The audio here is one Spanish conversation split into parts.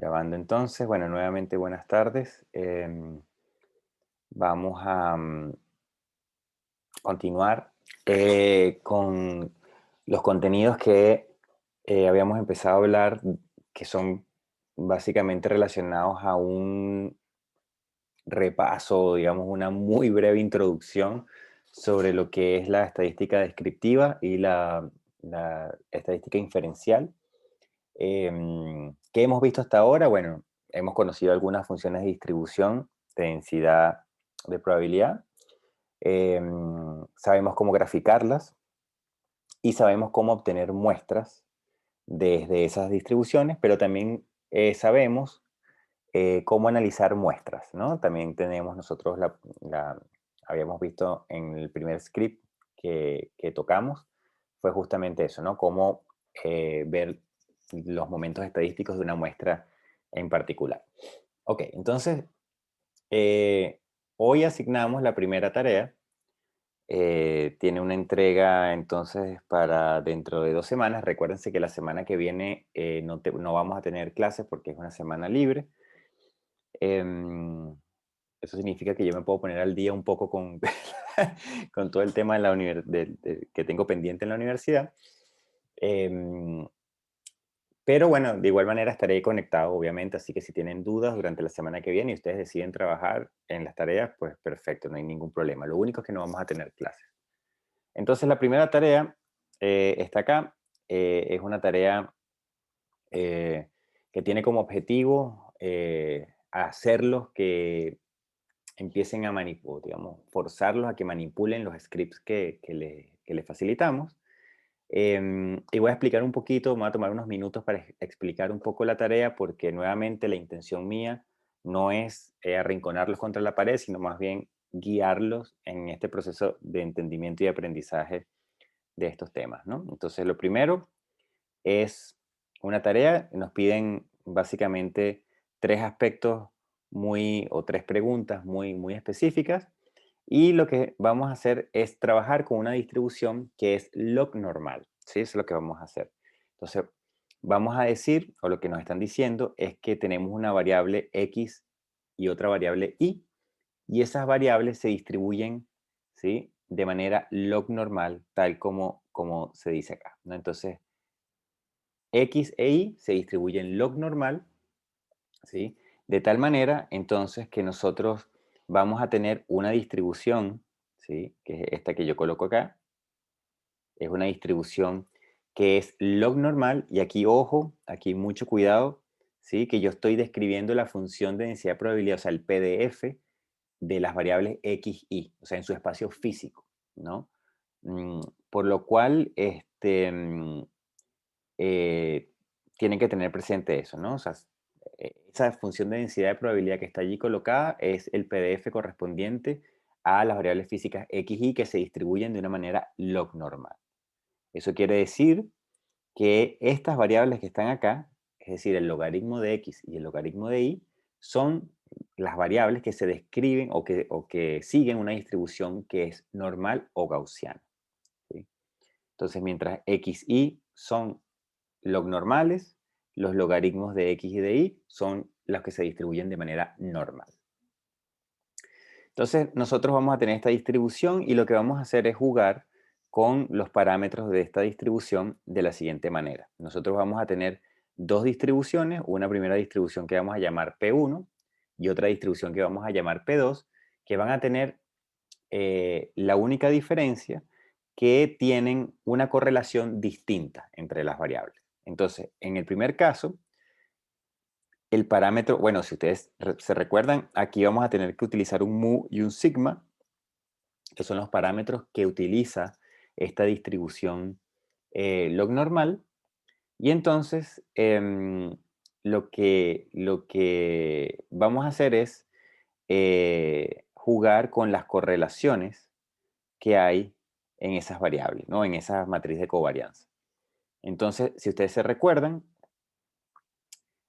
Grabando entonces, bueno, nuevamente buenas tardes. Vamos a continuar con los contenidos que habíamos empezado a hablar, que son básicamente relacionados a un repaso, digamos, una muy breve introducción sobre lo que es la estadística descriptiva y la estadística inferencial. ¿Qué hemos visto hasta ahora? Bueno, hemos conocido algunas funciones de distribución, de densidad, de probabilidad. Sabemos cómo graficarlas y sabemos cómo obtener muestras desde esas distribuciones, pero también sabemos cómo analizar muestras, ¿no? También tenemos nosotros habíamos visto en el primer script que tocamos, fue justamente eso, ¿no? Cómo ver los momentos estadísticos de una muestra en particular. Ok, entonces, hoy asignamos la primera tarea. Tiene una entrega entonces para dentro de 2 semanas. Recuérdense que la semana que viene no vamos a tener clases porque es una semana libre. Em, Eso significa que yo me puedo poner al día un poco con, con todo el tema de que tengo pendiente en la universidad. Em, pero bueno, de igual manera estaré conectado, obviamente, así que si tienen dudas durante la semana que viene y ustedes deciden trabajar en las tareas, pues perfecto, no hay ningún problema. Lo único es que no vamos a tener clases. Entonces, la primera tarea está acá. Es una tarea eh, que tiene como objetivo hacerlos que empiecen a manipular, digamos, forzarlos a que manipulen los scripts que les facilitamos. Y voy a explicar un poquito, me voy a tomar unos minutos para explicar un poco la tarea, porque nuevamente la intención mía no es arrinconarlos contra la pared, sino más bien guiarlos en este proceso de entendimiento y aprendizaje de estos temas, ¿no? Entonces, lo primero es una tarea, nos piden básicamente tres aspectos o tres preguntas muy específicas, y lo que vamos a hacer es trabajar con una distribución que es log normal, ¿sí? Eso es lo que vamos a hacer. Entonces, vamos a decir, o lo que nos están diciendo, es que tenemos una variable X y otra variable Y esas variables se distribuyen, ¿sí? De manera log normal, tal como se dice acá, ¿no? Entonces, X e Y se distribuyen log normal, ¿sí? De tal manera, entonces, que nosotros vamos a tener una distribución, ¿sí? Que es esta que yo coloco acá. Es una distribución que es log normal, y aquí, ojo, aquí mucho cuidado, ¿sí? Que yo estoy describiendo la función de densidad de probabilidad, o sea, el PDF de las variables X, Y, o sea, en su espacio físico, ¿no? Por lo cual, eh, tienen que tener presente eso, ¿no? O sea, esa función de densidad de probabilidad que está allí colocada es el PDF correspondiente a las variables físicas X, Y que se distribuyen de una manera log normal. Eso quiere decir que estas variables que están acá, es decir, el logaritmo de X y el logaritmo de Y, son las variables que se describen o que siguen una distribución que es normal o gaussiana, ¿sí? Entonces, mientras X, Y son log normales, los logaritmos de X y de Y son los que se distribuyen de manera normal. Entonces, nosotros vamos a tener esta distribución y lo que vamos a hacer es jugar con los parámetros de esta distribución de la siguiente manera. Nosotros vamos a tener dos distribuciones, una primera distribución que vamos a llamar P1 y otra distribución que vamos a llamar P2, que van a tener la única diferencia que tienen una correlación distinta entre las variables. Entonces, en el primer caso, el parámetro, bueno, si ustedes se recuerdan, aquí vamos a tener que utilizar un mu y un sigma, que son los parámetros que utiliza esta distribución log normal. Y entonces, lo que vamos a hacer es jugar con las correlaciones que hay en esas variables, ¿no? En esa matriz de covarianza. Entonces, si ustedes se recuerdan,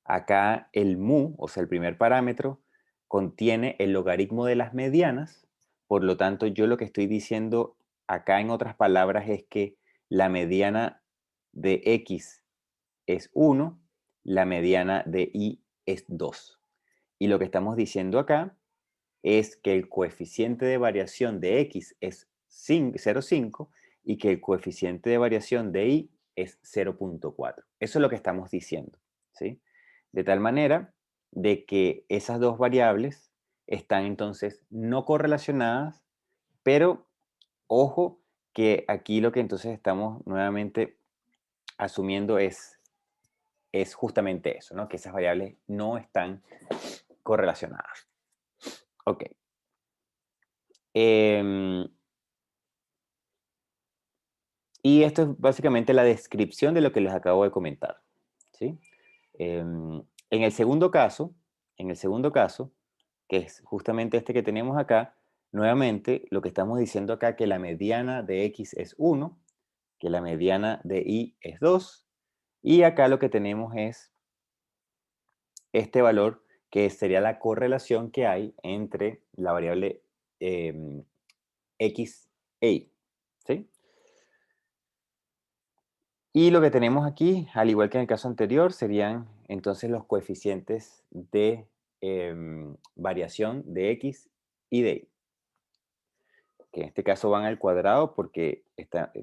acá el mu, o sea, el primer parámetro, contiene el logaritmo de las medianas. Por lo tanto, yo lo que estoy diciendo acá en otras palabras es que la mediana de X es 1, la mediana de Y es 2. Y lo que estamos diciendo acá es que el coeficiente de variación de x es 0,5 y que el coeficiente de variación de y es 0,4. Eso es lo que estamos diciendo, ¿sí? De tal manera de que esas dos variables están entonces no correlacionadas, pero ojo que aquí lo que entonces estamos nuevamente asumiendo es justamente eso, ¿no? Que esas variables no están correlacionadas. Ok. Y esto es básicamente la descripción de lo que les acabo de comentar, ¿sí? En el segundo caso, que es justamente este que tenemos acá, nuevamente lo que estamos diciendo acá que la mediana de x es 1, que la mediana de y es 2, y acá lo que tenemos es este valor que sería la correlación que hay entre la variable x e y, ¿sí? Y lo que tenemos aquí, al igual que en el caso anterior, serían entonces los coeficientes de variación de x y de y, que en este caso van al cuadrado porque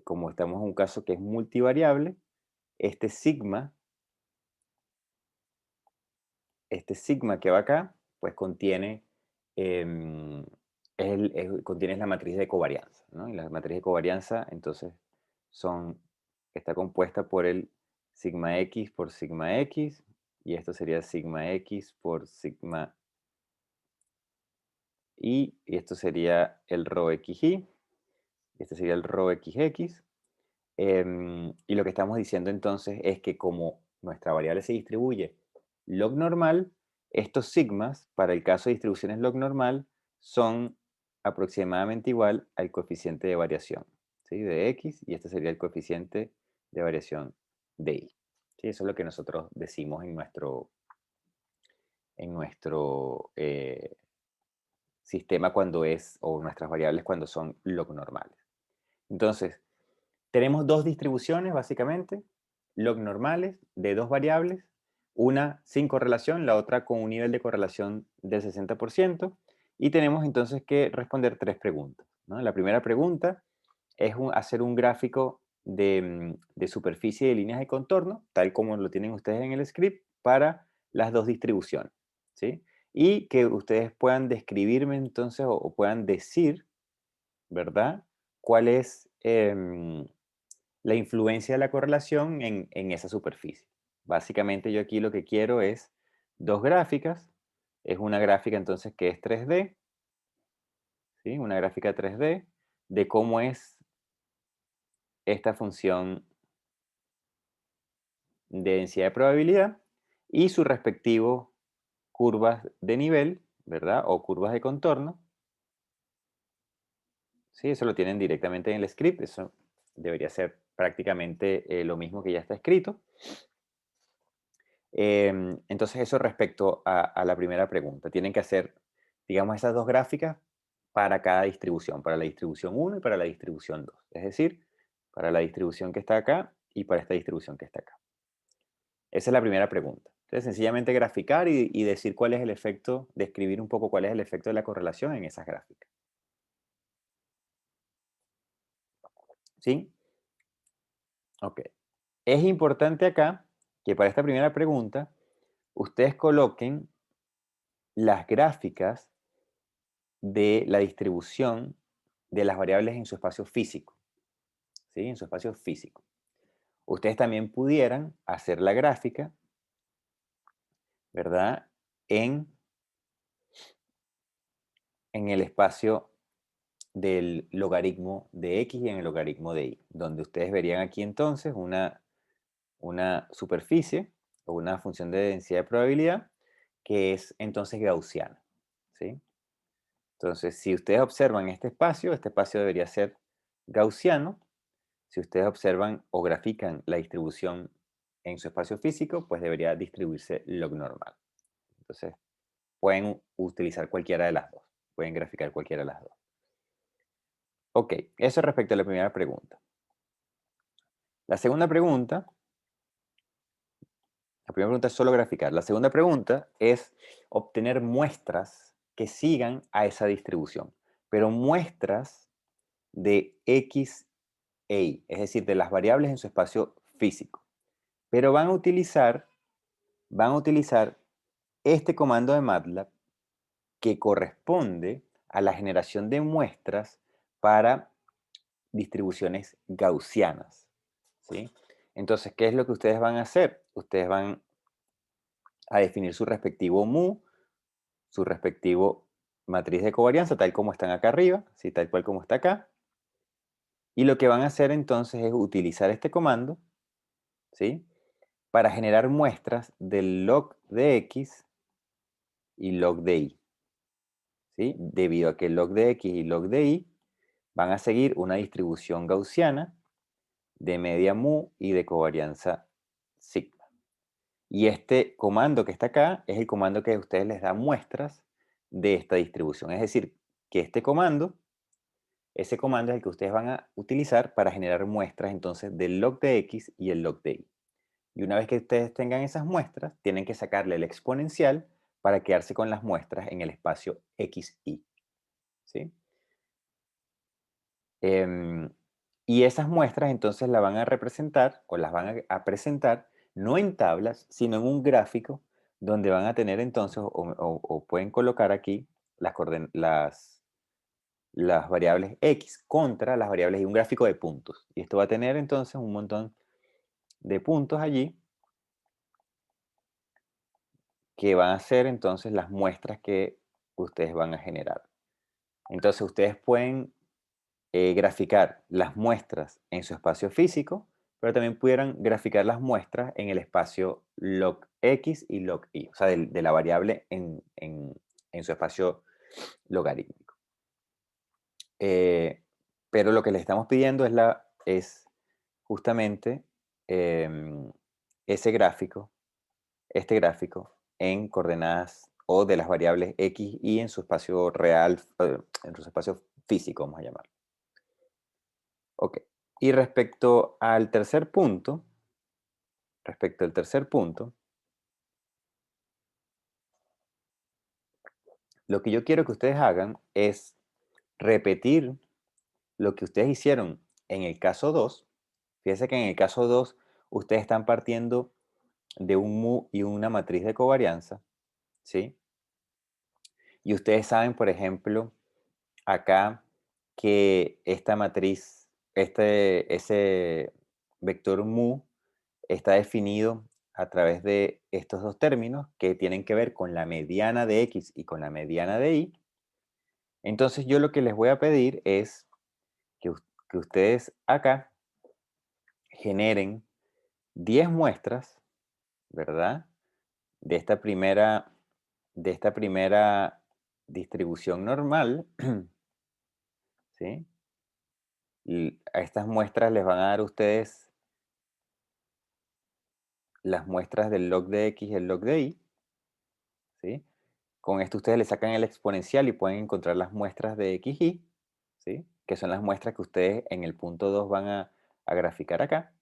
como estamos en un caso que es multivariable, este sigma que va acá, pues contiene, contiene la matriz de covarianza, ¿no? Y la matriz de covarianza entonces está compuesta por el sigma x por sigma x, y esto sería sigma x por sigma y esto sería el rho xy, y este sería el rho xx. Y lo que estamos diciendo entonces es que como nuestra variable se distribuye log normal, estos sigmas, para el caso de distribuciones log normal, son aproximadamente igual al coeficiente de variación, ¿sí? De x, y este sería el coeficiente de variación de y. ¿Sí? Eso es lo que nosotros decimos en nuestro sistema cuando o nuestras variables cuando son log normales. Entonces, tenemos dos distribuciones, básicamente, log normales de dos variables, una sin correlación, la otra con un nivel de correlación del 60%, y tenemos entonces que responder tres preguntas, ¿no? La primera pregunta es hacer un gráfico de superficie de líneas de contorno, tal como lo tienen ustedes en el script, para las dos distribuciones, ¿sí? Y que ustedes puedan describirme entonces o puedan decir, ¿verdad? ¿Cuál es la influencia de la correlación en esa superficie? Básicamente yo aquí lo que quiero es dos gráficas. Es una gráfica entonces que es 3D, ¿sí? Una gráfica 3D de cómo es esta función de densidad de probabilidad y su respectivo curvas de nivel, ¿verdad? O curvas de contorno. Sí, eso lo tienen directamente en el script. Eso debería ser prácticamente lo mismo que ya está escrito. Entonces, eso respecto a la primera pregunta. Tienen que hacer, digamos, esas dos gráficas para cada distribución, para la distribución 1 y para la distribución 2. Es decir, para la distribución que está acá y para esta distribución que está acá. Esa es la primera pregunta. Entonces, sencillamente graficar y decir cuál es el efecto, describir un poco cuál es el efecto de la correlación en esas gráficas. ¿Sí? Ok. Es importante acá que para esta primera pregunta, ustedes coloquen las gráficas de la distribución de las variables en su espacio físico, ¿sí? En su espacio físico. Ustedes también pudieran hacer la gráfica, ¿verdad? En el espacio del logaritmo de x y en el logaritmo de y, donde ustedes verían aquí entonces una superficie o una función de densidad de probabilidad que es entonces gaussiana, ¿sí? Entonces, si ustedes observan este espacio debería ser gaussiano. Si ustedes observan o grafican la distribución en su espacio físico, pues debería distribuirse log normal. Entonces, pueden utilizar cualquiera de las dos. Pueden graficar cualquiera de las dos. Ok, eso respecto a la primera pregunta. La segunda pregunta La primera pregunta es solo graficar. La segunda pregunta es obtener muestras que sigan a esa distribución, pero muestras de X e Y, es decir, de las variables en su espacio físico. Pero van a utilizar este comando de MATLAB que corresponde a la generación de muestras para distribuciones gaussianas, ¿sí? Entonces, ¿qué es lo que ustedes van a hacer? Ustedes van a definir su respectivo mu, su respectivo matriz de covarianza, tal como están acá arriba, ¿sí? Tal cual como está acá. Y lo que van a hacer entonces es utilizar este comando, ¿sí? Para generar muestras del log de x y log de y, ¿sí? Debido a que el log de x y log de y van a seguir una distribución gaussiana de media mu y de covarianza sigma. Y este comando que está acá es el comando que a ustedes les da muestras de esta distribución. Es decir, que ese comando es el que ustedes van a utilizar para generar muestras entonces del log de x y el log de y. Y una vez que ustedes tengan esas muestras, tienen que sacarle el exponencial para quedarse con las muestras en el espacio x, y. ¿Sí? Em, y esas muestras entonces las van a representar o las van a presentar no en tablas, sino en un gráfico donde van a tener entonces o pueden colocar aquí las variables x contra las variables y un gráfico de puntos. Y esto va a tener entonces un montón de puntos allí que van a ser entonces las muestras que ustedes van a generar. Entonces ustedes pueden graficar las muestras en su espacio físico, pero también pudieran graficar las muestras en el espacio log x y log y, o sea, de la variable en su espacio logarítmico. Pero lo que les estamos pidiendo es justamente em, ese gráfico, este gráfico en coordenadas o de las variables x, y en su espacio real, en su espacio físico, vamos a llamar. Ok. Y respecto al tercer punto, lo que yo quiero que ustedes hagan es repetir lo que ustedes hicieron en el caso 2. Fíjense que en el caso 2 ustedes están partiendo de un mu y una matriz de covarianza, ¿sí? Y ustedes saben, por ejemplo, acá que esta matriz, ese vector mu está definido a través de estos dos términos que tienen que ver con la mediana de x y con la mediana de y. Entonces yo lo que les voy a pedir es que ustedes acá generen 10 muestras, ¿verdad? De esta primera distribución normal, ¿sí? Y a estas muestras les van a dar a ustedes las muestras del log de x y el log de y, ¿sí? Con esto ustedes le sacan el exponencial y pueden encontrar las muestras de x, y, ¿sí? Que son las muestras que ustedes en el punto 2 van a graficar acá.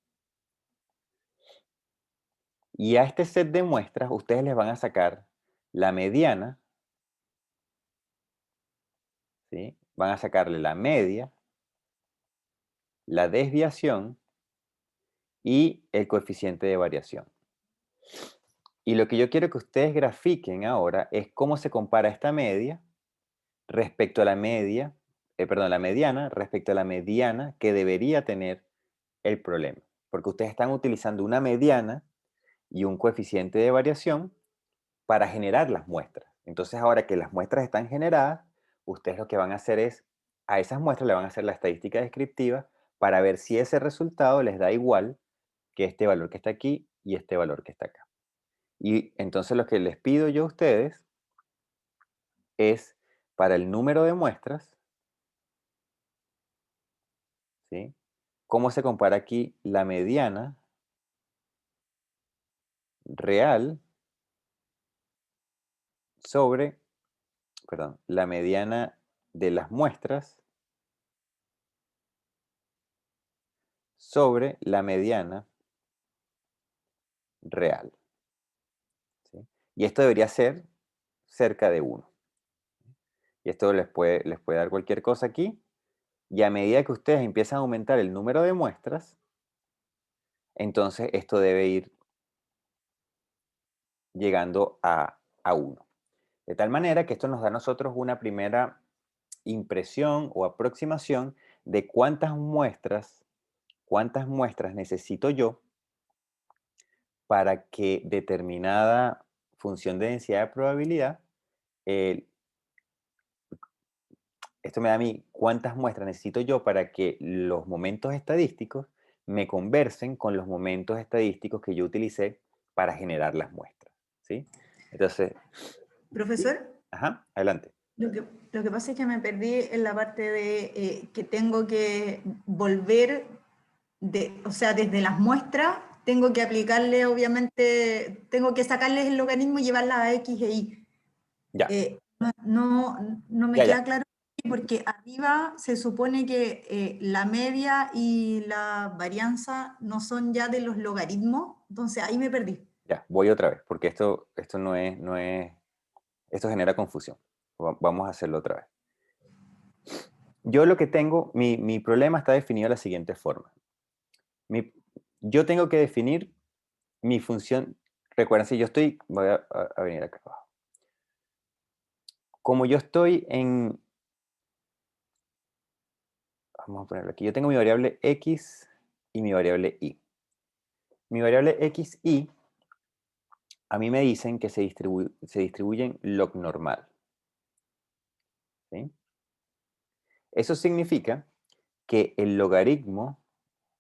Y a este set de muestras ustedes les van a sacar la mediana, ¿sí? Van a sacarle la media, la desviación y el coeficiente de variación. Y lo que yo quiero que ustedes grafiquen ahora es cómo se compara esta media respecto a la media, la mediana respecto a la mediana que debería tener el problema. Porque ustedes están utilizando una mediana y un coeficiente de variación para generar las muestras. Entonces, ahora que las muestras están generadas, ustedes lo que van a hacer es, a esas muestras le van a hacer la estadística descriptiva para ver si ese resultado les da igual que este valor que está aquí y este valor que está acá. Y entonces lo que les pido yo a ustedes es, para el número de muestras, ¿sí? ¿Cómo se compara aquí la mediana real sobre, perdón, la mediana de las muestras sobre la mediana real? ¿sí? Y esto debería ser cerca de 1. Y esto les puede dar cualquier cosa aquí. Y a medida que ustedes empiezan a aumentar el número de muestras, entonces esto debe ir llegando a 1. De tal manera que esto nos da a nosotros una primera impresión o aproximación de cuántas muestras necesito yo para que determinada función de densidad de probabilidad, eh, esto me da a mí cuántas muestras necesito yo para que los momentos estadísticos me conversen con los momentos estadísticos que yo utilicé para generar las muestras, ¿sí? Entonces, Profesor, ajá, adelante. lo que, lo que pasa es que me perdí en la parte de que tengo que volver, o sea, desde las muestras, tengo que aplicarle, obviamente, tengo que sacarles el logaritmo y llevarlas a X e Y. Ya, No me ya, ya. queda claro porque arriba se supone que la media y la varianza no son ya de los logaritmos, entonces ahí me perdí. Ya, voy otra vez, porque esto no es, esto genera confusión. Vamos a hacerlo otra vez. Yo lo que tengo, mi problema está definido de la siguiente forma. Mi- yo tengo que definir mi función. Recuerden, si yo estoy, voy a venir acá abajo. Como yo estoy en, vamos a ponerlo aquí, yo tengo mi variable x y mi variable y. Mi variable x, y, a mí me dicen que se distribuyen log normal. ¿Sí? Eso significa que el logaritmo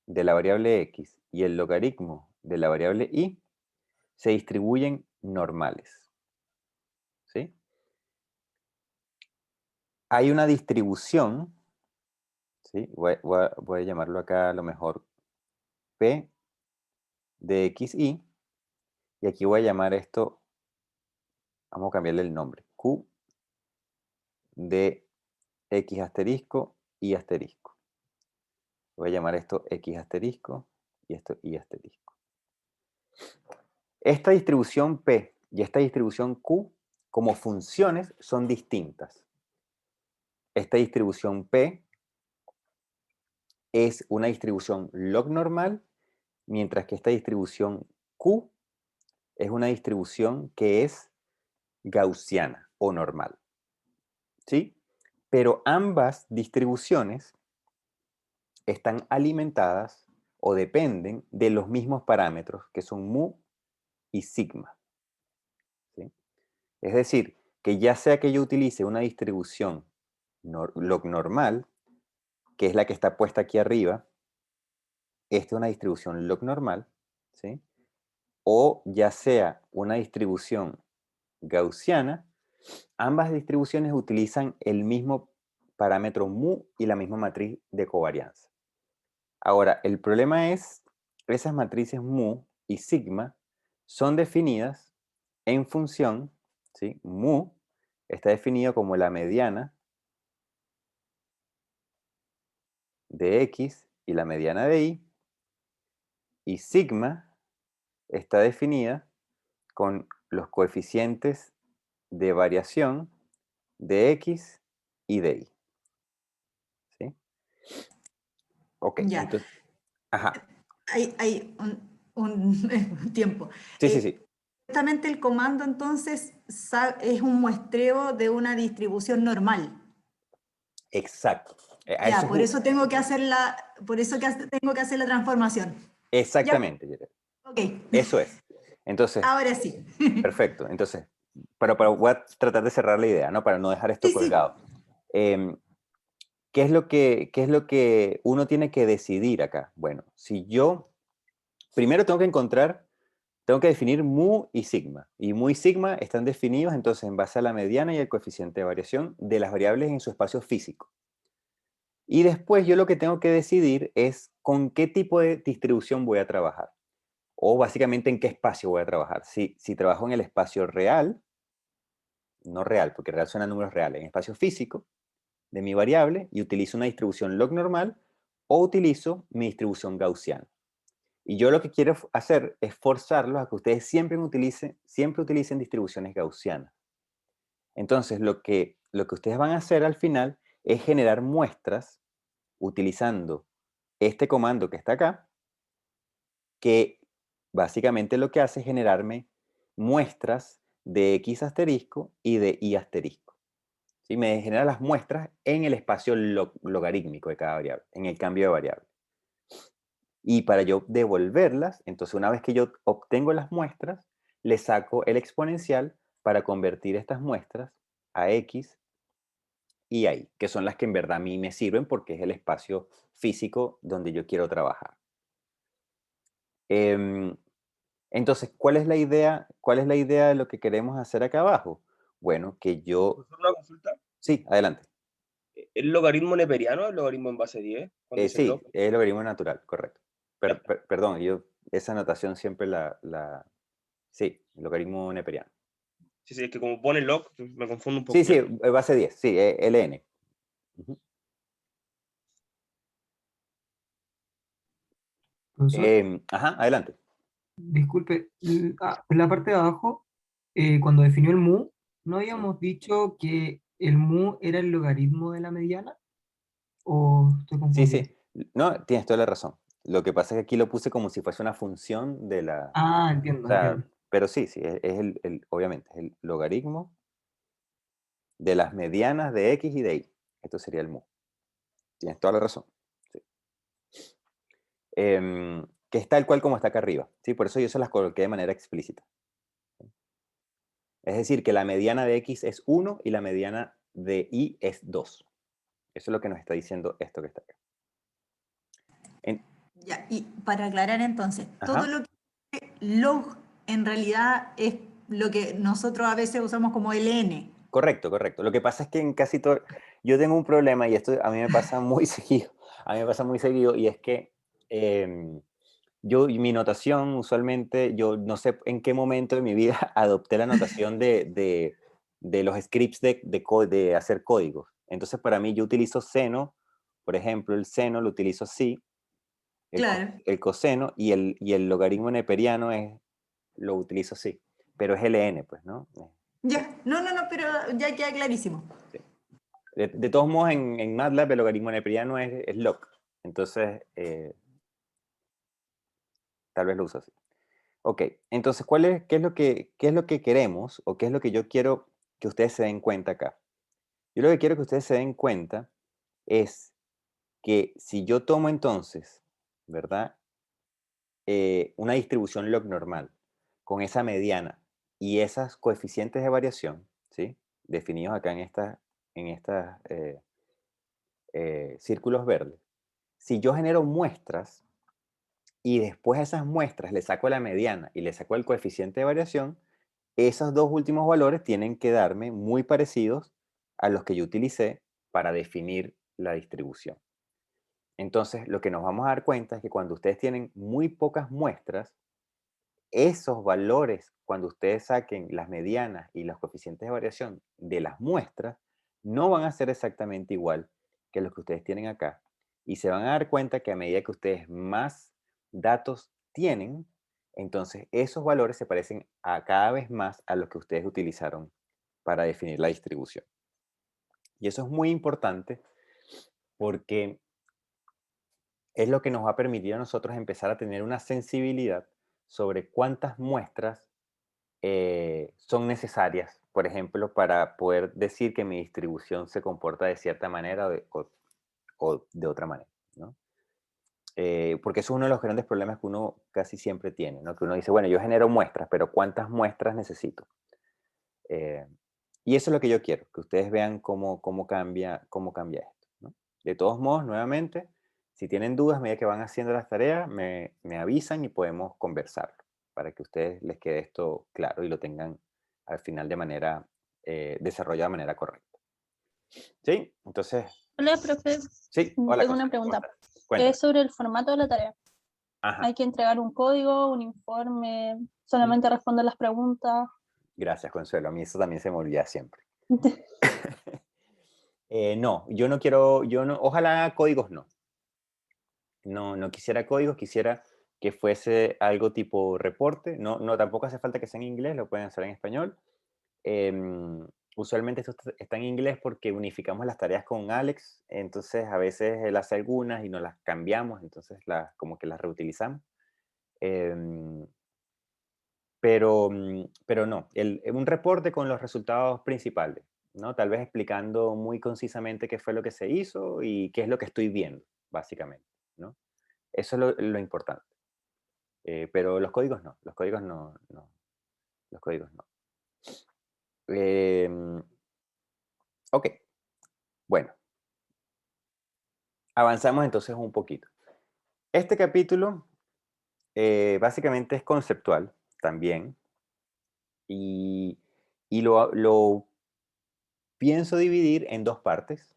de la variable x y el logaritmo de la variable y se distribuyen normales. ¿Sí? Hay una distribución, ¿sí? Voy a llamarlo acá a lo mejor P de x, y aquí voy a llamar esto, vamos a cambiarle el nombre, Q de x asterisco y asterisco. Voy a llamar esto x asterisco y esto y asterisco. Esta distribución P y esta distribución Q como funciones son distintas. Esta distribución P es una distribución log normal, mientras que esta distribución Q es una distribución que es gaussiana o normal. ¿Sí? Pero ambas distribuciones están alimentadas o dependen de los mismos parámetros que son mu y sigma. ¿Sí? Es decir, que ya sea que yo utilice una distribución log normal, que es la que está puesta aquí arriba, esta es una distribución log normal, ¿sí? O ya sea una distribución gaussiana, ambas distribuciones utilizan el mismo parámetro mu y la misma matriz de covarianza. Ahora, el problema es, esas matrices mu y sigma son definidas en función, ¿sí? Mu está definido como la mediana de x y la mediana de y sigma está definida con los coeficientes de variación de x y de y. ¿Sí? Ok, Ya, entonces, ajá. hay un tiempo. Sí, sí, sí, Justamente el comando entonces es un muestreo de una distribución normal. exacto. A Ya, eso por eso tengo que hacer tengo que hacer la transformación. Ya, exactamente, Yere. ok. Eso es. Entonces, Ahora sí. perfecto. Entonces, pero voy a tratar de cerrar la idea, ¿no? Para no dejar esto Sí, sí. colgado. Em, qué es lo que uno tiene que decidir acá? Bueno, si yo, primero tengo que definir mu y sigma. Y mu y sigma están definidos entonces en base a la mediana y el coeficiente de variación de las variables en su espacio físico. Y después yo lo que tengo que decidir es con qué tipo de distribución voy a trabajar. O básicamente en qué espacio voy a trabajar. Si trabajo en el espacio real, no real, porque real suena a números reales, en espacio físico de mi variable y utilizo una distribución log normal o utilizo mi distribución gaussiana. Y yo lo que quiero hacer es forzarlos a que ustedes siempre utilicen distribuciones gaussianas. Entonces, lo que ustedes van a hacer al final es generar muestras utilizando este comando que está acá, que básicamente lo que hace es generarme muestras de x asterisco y de y asterisco. ¿Sí? Me genera las muestras en el espacio logarítmico de cada variable, en el cambio de variable. Y para yo devolverlas, entonces una vez que yo obtengo las muestras, le saco el exponencial para convertir estas muestras a x y a y, que son las que en verdad a mí me sirven porque es el espacio físico donde yo quiero trabajar. Entonces, ¿cuál es la idea? ¿Cuál es la idea de lo que queremos hacer acá abajo? Bueno, que yo... Profesor, una consulta. Sí, adelante. ¿El logaritmo neperiano o el logaritmo en base 10? Cuando dice Sí, log. es el logaritmo natural, correcto. Ya. Perdón, yo esa notación siempre Sí, el logaritmo neperiano. Sí, sí, es que como pone log, me confundo un Sí, poco. sí, base 10, sí, ln. Ujú. Profesor, Ajá, adelante. disculpe, en la parte de abajo, cuando definió el mu, ¿no Sí. habíamos dicho que el mu era el logaritmo de la mediana? ¿O estoy Sí, confundido? sí. No, tienes toda la razón. Lo que pasa es que aquí lo puse como si fuese una función de la... Ah, O entiendo, sea, entiendo. pero sí, sí, es obviamente, es el logaritmo de las medianas de x y de y. Esto sería el mu. Tienes toda la razón. Sí. Que es tal cual como está acá arriba. ¿Sí? Por eso yo se las coloqué de manera explícita. Es decir, que la mediana de x es 1 y la mediana de y es 2. Eso es lo que nos está diciendo esto que está acá. Ya, y para aclarar entonces, todo Ajá. lo que log en realidad es lo que nosotros a veces usamos como ln. Correcto, correcto. Lo que pasa es que en casi todo... Yo tengo un problema y esto a mí me pasa muy seguido. A mí me pasa muy seguido y es que mi notación usualmente, yo no sé en qué momento de mi vida adopté la notación de los scripts de hacer códigos. Entonces para mí yo utilizo seno, por ejemplo, el seno lo utilizo así, Claro. el coseno y el logaritmo neperiano lo utilizo así, pero es ln, pues, ¿no? Ya, no, pero ya queda clarísimo. Sí. De todos modos, en MATLAB el logaritmo neperiano es log. Entonces, tal vez lo uso así. Ok, entonces, qué es lo que queremos o qué es lo que yo quiero que ustedes se den cuenta acá? Yo lo que quiero que ustedes se den cuenta es que si yo tomo entonces, ¿verdad? Una distribución log normal con esa mediana y esas coeficientes de variación, ¿sí? Definidos acá en estas círculos verdes. Si yo genero muestras y después a esas muestras le saco la mediana y le saco el coeficiente de variación, esos dos últimos valores tienen que darme muy parecidos a los que yo utilicé para definir la distribución. Entonces, lo que nos vamos a dar cuenta es que cuando ustedes tienen muy pocas muestras, esos valores, cuando ustedes saquen las medianas y los coeficientes de variación de las muestras, no van a ser exactamente igual que los que ustedes tienen acá. Y se van a dar cuenta que a medida que ustedes más datos tienen, entonces esos valores se parecen a cada vez más a los que ustedes utilizaron para definir la distribución. Y eso es muy importante porque es lo que nos va a permitir a nosotros empezar a tener una sensibilidad sobre cuántas muestras son necesarias, por ejemplo, para poder decir que mi distribución se comporta de cierta manera o de otra manera, ¿no? Porque eso es uno de los grandes problemas que uno casi siempre tiene, ¿no? Que uno dice, bueno, yo genero muestras, pero ¿cuántas muestras necesito? Eh, y eso es lo que yo quiero, que ustedes vean cómo cambia esto, ¿no? De todos modos, nuevamente, si tienen dudas a medida que van haciendo las tareas, me avisan y podemos conversar para que a ustedes les quede esto claro y lo tengan al final desarrollado de manera correcta. ¿Sí? Entonces, Hola, profe. sí, hola, Tengo una Consuelo, ¿cómo pregunta. estás? Cuéntame. Es sobre el formato de la tarea. Ajá, ¿Hay que entregar un código, un informe, solamente responder las preguntas? gracias, Consuelo. A mí eso también se me olvida siempre. No, yo no quiero, ojalá códigos no. No quisiera códigos, quisiera que fuese algo tipo reporte. No, tampoco hace falta que sea en inglés, lo pueden hacer en español. Usualmente esto está en inglés porque unificamos las tareas con Alex, entonces a veces él hace algunas y nos las cambiamos, entonces como que las reutilizamos. Em, pero no, un reporte con los resultados principales, ¿no? Tal vez explicando muy concisamente qué fue lo que se hizo y qué es lo que estoy viendo, básicamente, ¿no? Eso es lo importante. Pero los códigos no, los códigos no, los códigos no. Ok, bueno, avanzamos entonces un poquito. Este capítulo básicamente es conceptual también y lo pienso dividir en dos partes,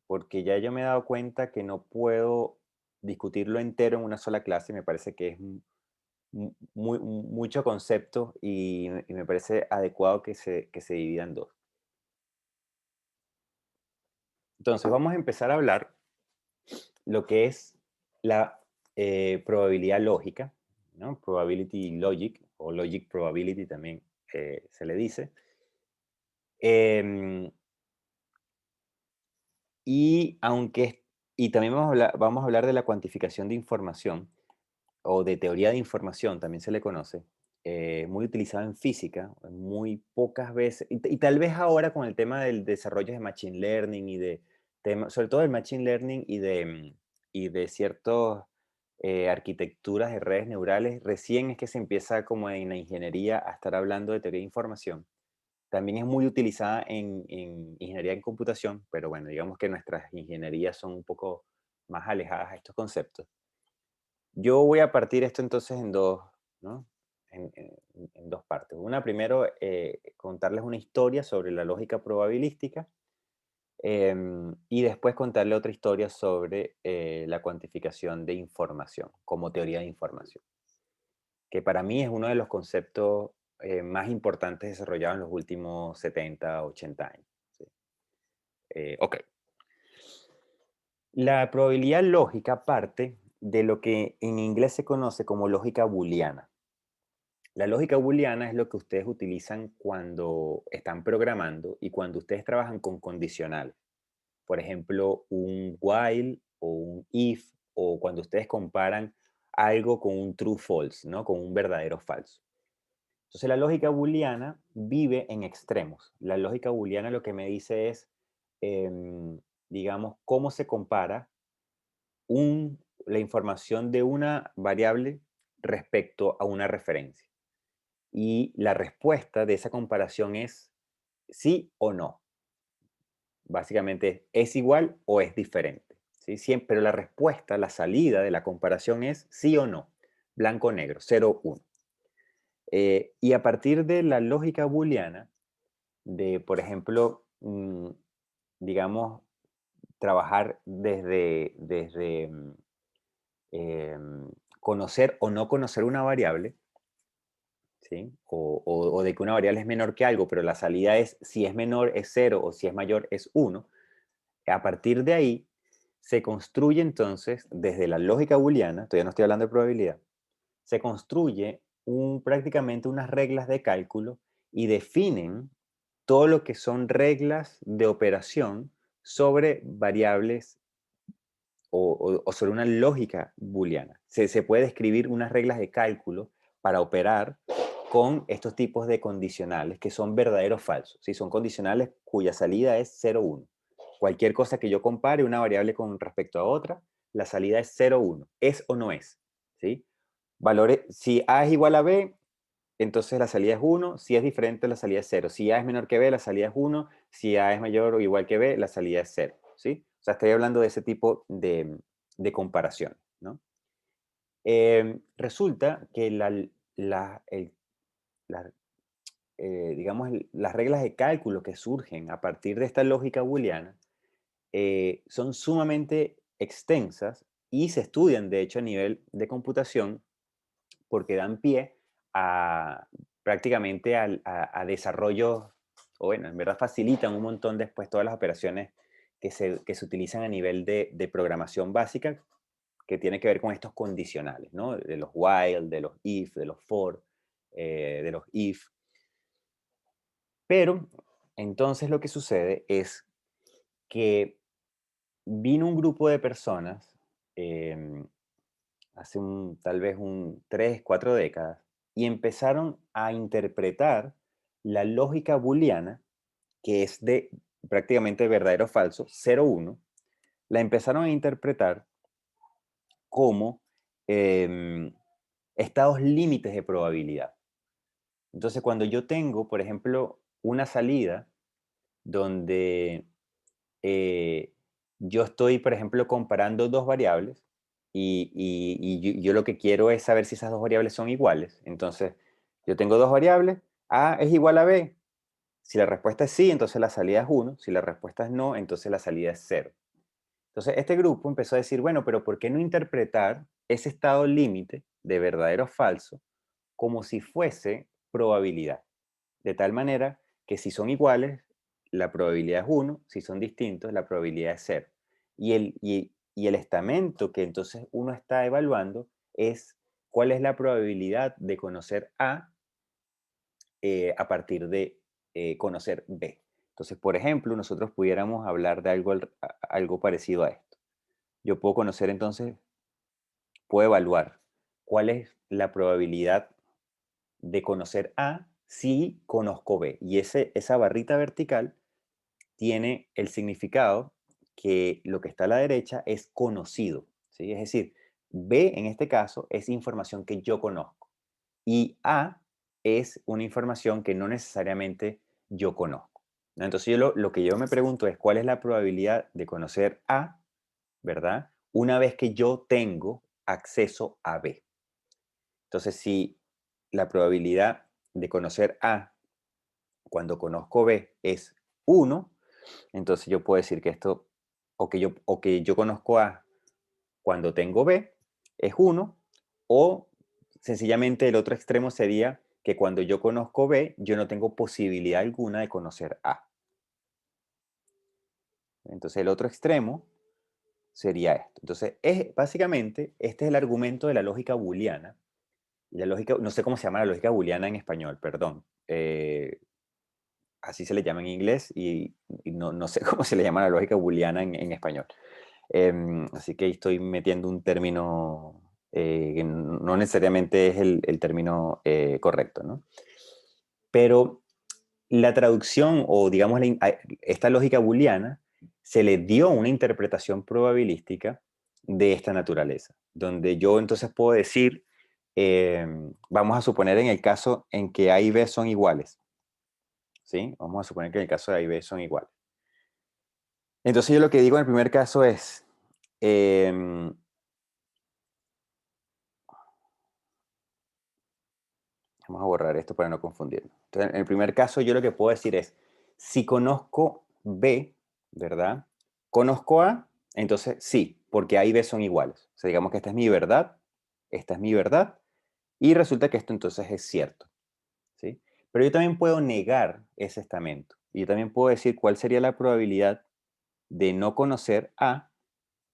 porque ya yo me he dado cuenta que no puedo discutirlo entero en una sola clase, me parece que es mucho concepto y me parece adecuado que se divida en dos. Entonces vamos a empezar a hablar lo que es la probabilidad lógica, ¿no? Probability logic, o logic probability también se le dice. Y también vamos a hablar de la cuantificación de información, o de teoría de información, también se le conoce, muy utilizado en física, muy pocas veces, y tal vez ahora con el tema del desarrollo de Machine Learning y de sobre todo el Machine Learning y de ciertas arquitecturas de redes neurales, recién es que se empieza como en la ingeniería a estar hablando de teoría de información. También es muy utilizada en ingeniería en computación, pero bueno, digamos que nuestras ingenierías son un poco más alejadas a estos conceptos. Yo voy a partir esto entonces en dos, ¿no? En dos partes. Una, primero, contarles una historia sobre la lógica probabilística y después contarle otra historia sobre la cuantificación de información como teoría de información, que para mí es uno de los conceptos más importantes desarrollados en los últimos 70, 80 años. ¿Sí? Ok. La probabilidad lógica parte de lo que en inglés se conoce como lógica booleana. La lógica booleana es lo que ustedes utilizan cuando están programando y cuando ustedes trabajan con condicionales. Por ejemplo, un while o un if, o cuando ustedes comparan algo con un true false, ¿no? Con un verdadero falso. Entonces la lógica booleana vive en extremos. La lógica booleana lo que me dice es, digamos, cómo se compara la información de una variable respecto a una referencia. Y la respuesta de esa comparación es sí o no. Básicamente es igual o es diferente. ¿Sí? Siempre, pero la respuesta, la salida de la comparación es sí o no. Blanco o negro, 0 1. Y a partir de la lógica booleana, de, por ejemplo, digamos, trabajar desde conocer o no conocer una variable, ¿sí? O de que una variable es menor que algo, pero la salida es si es menor es 0 o si es mayor es 1. A partir de ahí se construye entonces, desde la lógica booleana, todavía no estoy hablando de probabilidad, se construye prácticamente unas reglas de cálculo y definen todo lo que son reglas de operación sobre variables o sobre una lógica booleana. Se puede escribir unas reglas de cálculo para operar con estos tipos de condicionales que son verdaderos o falsos. ¿Sí? Son condicionales cuya salida es 0, 1. Cualquier cosa que yo compare una variable con respecto a otra, la salida es 0, 1. ¿Es o no es? ¿Sí? Valores, si A es igual a B, entonces la salida es 1. Si es diferente, la salida es 0. Si A es menor que B, la salida es 1. Si A es mayor o igual que B, la salida es 0. ¿Sí? O sea, estoy hablando de ese tipo de comparación, ¿no? Resulta que digamos, las reglas de cálculo que surgen a partir de esta lógica booleana son sumamente extensas y se estudian, de hecho, a nivel de computación porque dan pie prácticamente a desarrollos, o bueno, en verdad facilitan un montón después todas las operaciones que se utilizan a nivel de programación básica, que tiene que ver con estos condicionales, ¿no? De los while, de los if, de los for, de los if. Pero entonces lo que sucede es que vino un grupo de personas hace tal vez 3, 4 décadas y empezaron a interpretar la lógica booleana, que es de prácticamente verdadero o falso, 0, 1, la empezaron a interpretar como estados límites de probabilidad. Entonces, cuando yo tengo, por ejemplo, una salida donde yo estoy, por ejemplo, comparando dos variables y yo lo que quiero es saber si esas dos variables son iguales. Entonces, yo tengo dos variables, A es igual a B. Si la respuesta es sí, entonces la salida es 1. Si la respuesta es no, entonces la salida es 0. Entonces, este grupo empezó a decir, bueno, pero ¿por qué no interpretar ese estado límite de verdadero o falso como si fuese probabilidad? De tal manera que si son iguales, la probabilidad es 1, si son distintos, la probabilidad es 0. Y el estamento que entonces uno está evaluando es cuál es la probabilidad de conocer A a partir de conocer B. Entonces, por ejemplo, nosotros pudiéramos hablar de algo parecido a esto. Yo puedo conocer entonces, puedo evaluar cuál es la probabilidad de conocer A si conozco B. Y esa barrita vertical tiene el significado que lo que está a la derecha es conocido, ¿sí? Es decir, B en este caso es información que yo conozco y A es una información que no necesariamente yo conozco, ¿no? Entonces lo que yo me pregunto es cuál es la probabilidad de conocer A, ¿verdad? Una vez que yo tengo acceso a B. Entonces, si la probabilidad de conocer A cuando conozco B es 1, entonces yo puedo decir que esto, o que yo conozco A cuando tengo B es 1, o sencillamente el otro extremo sería que cuando yo conozco B, yo no tengo posibilidad alguna de conocer A. Entonces el otro extremo sería esto. Entonces, básicamente, este es el argumento de la lógica booleana. Y la lógica, no sé cómo se llama la lógica booleana en español, perdón. Así se le llama en inglés y no sé cómo se le llama la lógica booleana en español. Así que estoy metiendo un término que no necesariamente es el término correcto, ¿no? Pero la traducción o digamos esta lógica booleana se le dio una interpretación probabilística de esta naturaleza, donde yo entonces puedo decir, vamos a suponer en el caso en que A y B son iguales, ¿sí? Vamos a suponer que en el caso de A y B son iguales. Entonces yo lo que digo en el primer caso es, vamos a borrar esto para no confundirnos. Entonces, en el primer caso yo lo que puedo decir es, si conozco B, ¿verdad? ¿Conozco A? Entonces sí, porque A y B son iguales. O sea, digamos que esta es mi verdad, esta es mi verdad, y resulta que esto entonces es cierto, ¿sí? Pero yo también puedo negar ese estamento. Y yo también puedo decir cuál sería la probabilidad de no conocer A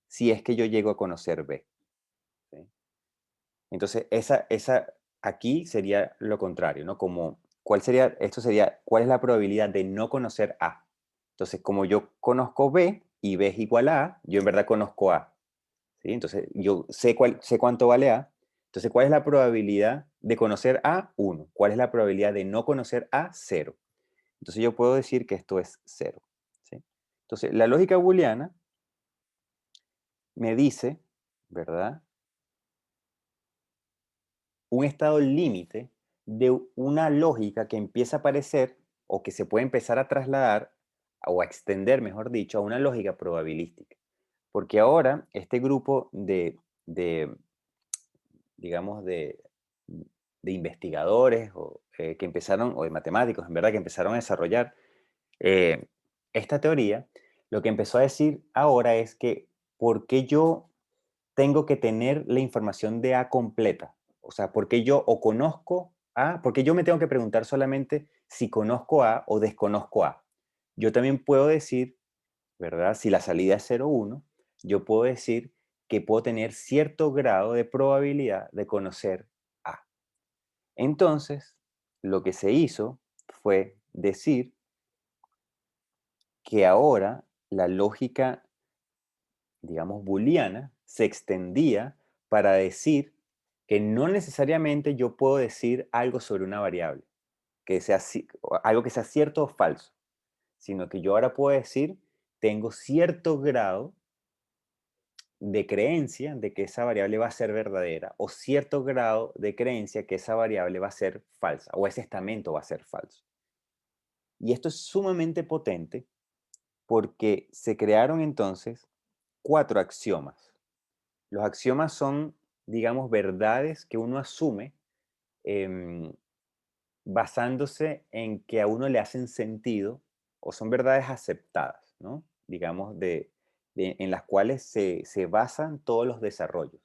si es que yo llego a conocer B, ¿sí? Entonces, aquí sería lo contrario, ¿no? Como, ¿cuál es la probabilidad de no conocer A? Entonces, como yo conozco B y B es igual a A, yo en verdad conozco A, ¿sí? Entonces, yo sé cuánto vale A. Entonces, ¿cuál es la probabilidad de conocer A? 1. ¿Cuál es la probabilidad de no conocer A? 0. Entonces, yo puedo decir que esto es 0, ¿sí? Entonces, la lógica booleana me dice, ¿verdad?, un estado límite de una lógica que empieza a aparecer o que se puede empezar a trasladar o a extender, mejor dicho, a una lógica probabilística. Porque ahora este grupo digamos, de investigadores que empezaron, o de matemáticos, en verdad, que empezaron a desarrollar esta teoría, lo que empezó a decir ahora es que, ¿por qué yo tengo que tener la información de A completa? O sea, ¿por qué yo o conozco A? ¿Por qué yo me tengo que preguntar solamente si conozco A o desconozco A? Yo también puedo decir, ¿verdad? Si la salida es 0, 1, yo puedo decir que puedo tener cierto grado de probabilidad de conocer A. Entonces, lo que se hizo fue decir que ahora la lógica, digamos, booleana se extendía para decir que no necesariamente yo puedo decir algo sobre una variable, que sea algo que sea cierto o falso, sino que yo ahora puedo decir, tengo cierto grado de creencia de que esa variable va a ser verdadera o cierto grado de creencia que esa variable va a ser falsa o ese estamento va a ser falso. Y esto es sumamente potente porque se crearon entonces 4 axiomas. Los axiomas son, digamos, verdades que uno asume basándose en que a uno le hacen sentido o son verdades aceptadas, ¿no? Digamos, en las cuales se basan todos los desarrollos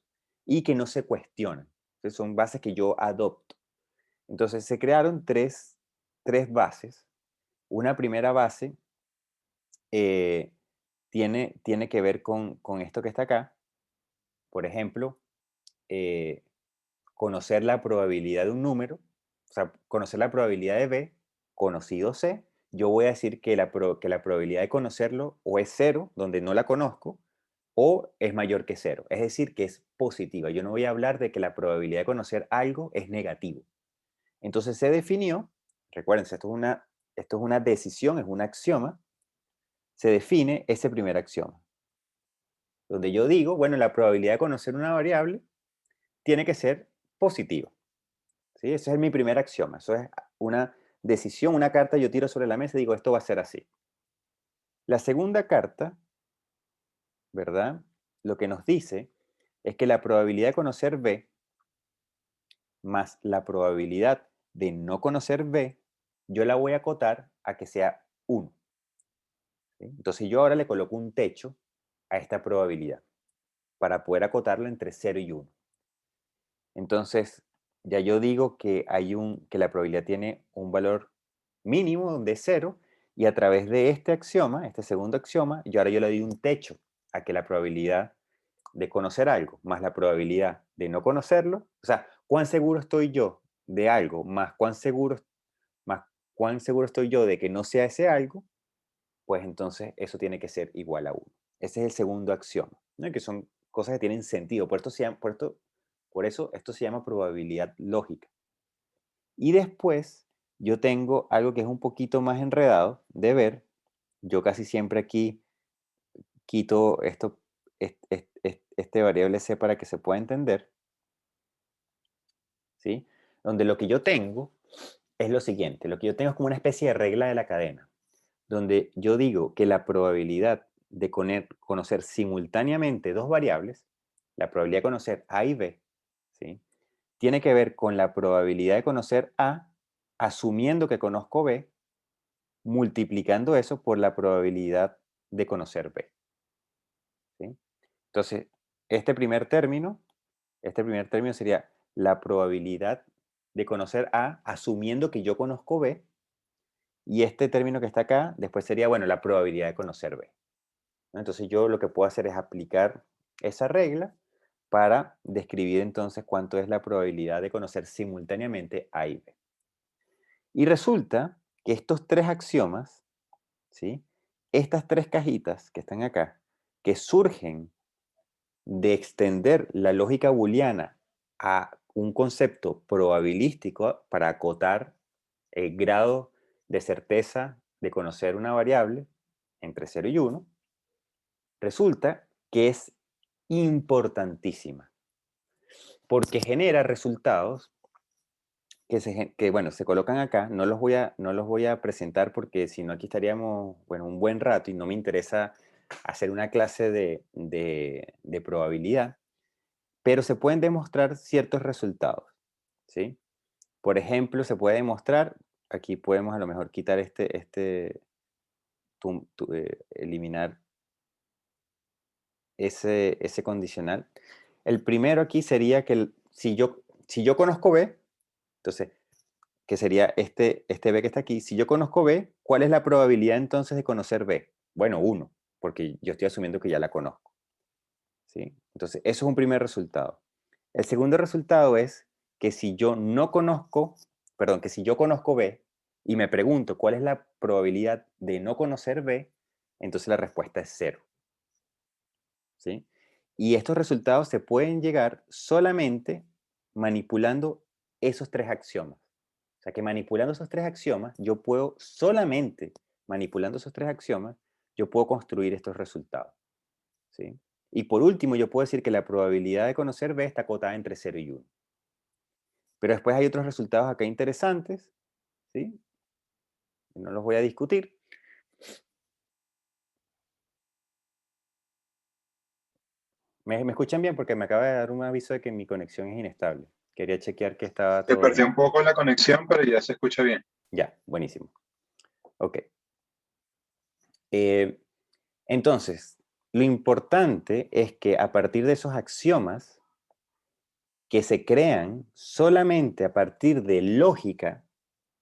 y que no se cuestionan. Entonces, son bases que yo adopto. Entonces se crearon tres bases. Una primera base tiene que ver con esto que está acá. Por ejemplo, conocer la probabilidad de un número, o sea, conocer la probabilidad de B, conocido C, yo voy a decir que la probabilidad de conocerlo o es 0, donde no la conozco, o es mayor que 0. Es decir, que es positiva. Yo no voy a hablar de que la probabilidad de conocer algo es negativo. Entonces se definió, recuérdense, esto es una decisión, es un axioma, se define ese primer axioma, donde yo digo, bueno, la probabilidad de conocer una variable tiene que ser positiva. ¿Sí? Ese es mi primer axioma. Eso es una decisión, una carta yo tiro sobre la mesa y digo, esto va a ser así. La segunda carta, ¿verdad? Lo que nos dice es que la probabilidad de conocer B más la probabilidad de no conocer B, yo la voy a acotar a que sea 1. ¿Sí? Entonces yo ahora le coloco un techo a esta probabilidad para poder acotarla entre 0 y 1. Entonces, ya yo digo que que la probabilidad tiene un valor mínimo de 0 y a través de este axioma, este segundo axioma, yo ahora yo le doy un techo a que la probabilidad de conocer algo más la probabilidad de no conocerlo, o sea, cuán seguro estoy yo de algo más cuán seguro estoy yo de que no sea ese algo, pues entonces eso tiene que ser igual a 1. Ese es el segundo axioma, ¿no? Que son cosas que tienen sentido. Por eso esto se llama probabilidad lógica. Y después yo tengo algo que es un poquito más enredado de ver. Yo casi siempre aquí quito este variable c para que se pueda entender, ¿sí? Donde lo que yo tengo es lo siguiente. Lo que yo tengo es como una especie de regla de la cadena, donde yo digo que la probabilidad de conocer simultáneamente dos variables, la probabilidad de conocer A y B, ¿sí? Tiene que ver con la probabilidad de conocer A, asumiendo que conozco B, multiplicando eso por la probabilidad de conocer B. ¿Sí? Entonces, este primer término sería la probabilidad de conocer A, asumiendo que yo conozco B, y este término que está acá, después sería, bueno, la probabilidad de conocer B. ¿No? Entonces yo lo que puedo hacer es aplicar esa regla para describir entonces cuánto es la probabilidad de conocer simultáneamente A y B. Y resulta que estos tres axiomas, ¿sí? Estas tres cajitas que están acá, que surgen de extender la lógica booleana a un concepto probabilístico para acotar el grado de certeza de conocer una variable entre 0 y 1, resulta que es importantísima porque genera resultados bueno, se colocan acá. No los voy a presentar porque si no aquí estaríamos, bueno, un buen rato y no me interesa hacer una clase de probabilidad, pero se pueden demostrar ciertos resultados, ¿sí? Por ejemplo, se puede demostrar, aquí podemos a lo mejor quitar eliminar ese condicional. El primero aquí sería que si yo conozco B, entonces, que sería este B que está aquí, si yo conozco B, ¿cuál es la probabilidad entonces de conocer B? Bueno, 1, porque yo estoy asumiendo que ya la conozco. ¿sí? Entonces, eso es un primer resultado. El segundo resultado es que si yo no conozco, perdón, que si yo conozco B y me pregunto cuál es la probabilidad de no conocer B, entonces la respuesta es 0, ¿sí? Y estos resultados se pueden llegar solamente manipulando esos 3 axiomas. O sea que manipulando esos 3 axiomas, yo puedo solamente manipulando esos 3 axiomas, yo puedo construir estos resultados, ¿sí? Y por último, yo puedo decir que la probabilidad de conocer B está acotada entre 0 y 1. Pero después hay otros resultados acá interesantes, ¿sí? No los voy a discutir. ¿Me escuchan bien? Porque me acaba de dar un aviso de que mi conexión es inestable. Quería chequear que estaba Se todo perdió bien. un poco la conexión, pero ya se escucha bien. Ya, buenísimo. Ok. Entonces, lo importante es que a partir de esos axiomas que se crean solamente a partir de lógica,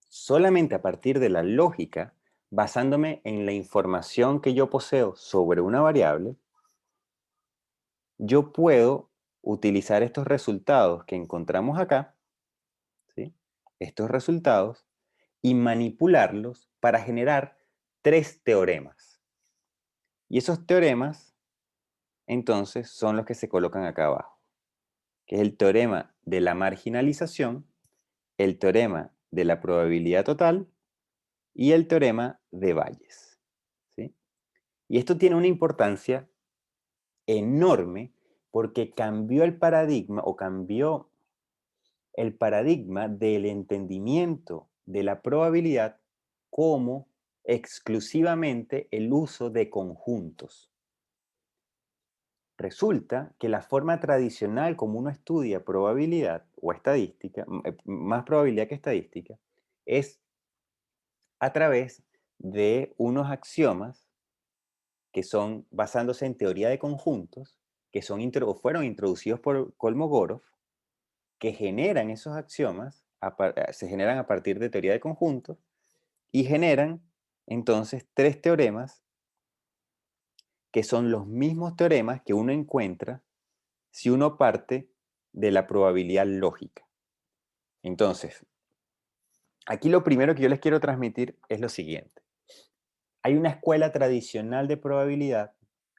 solamente a partir de la lógica, basándome en la información que yo poseo sobre una variable, yo puedo utilizar estos resultados que encontramos acá, ¿sí? Estos resultados, y manipularlos para generar 3 teoremas. Y esos teoremas, entonces, son los que se colocan acá abajo, que es el teorema de la marginalización, el teorema de la probabilidad total y el teorema de Bayes, ¿sí? Y esto tiene una importancia enorme porque cambió el paradigma o cambió el paradigma del entendimiento de la probabilidad como exclusivamente el uso de conjuntos. Resulta que la forma tradicional como uno estudia probabilidad o estadística, más probabilidad que estadística, es a través de unos axiomas que son basándose en teoría de conjuntos, que son fueron introducidos por Kolmogorov, que generan esos axiomas, se generan a partir de teoría de conjuntos y generan entonces 3 teoremas que son los mismos teoremas que uno encuentra si uno parte de la probabilidad lógica. Entonces, aquí lo primero que yo les quiero transmitir es lo siguiente. Hay una escuela tradicional de probabilidad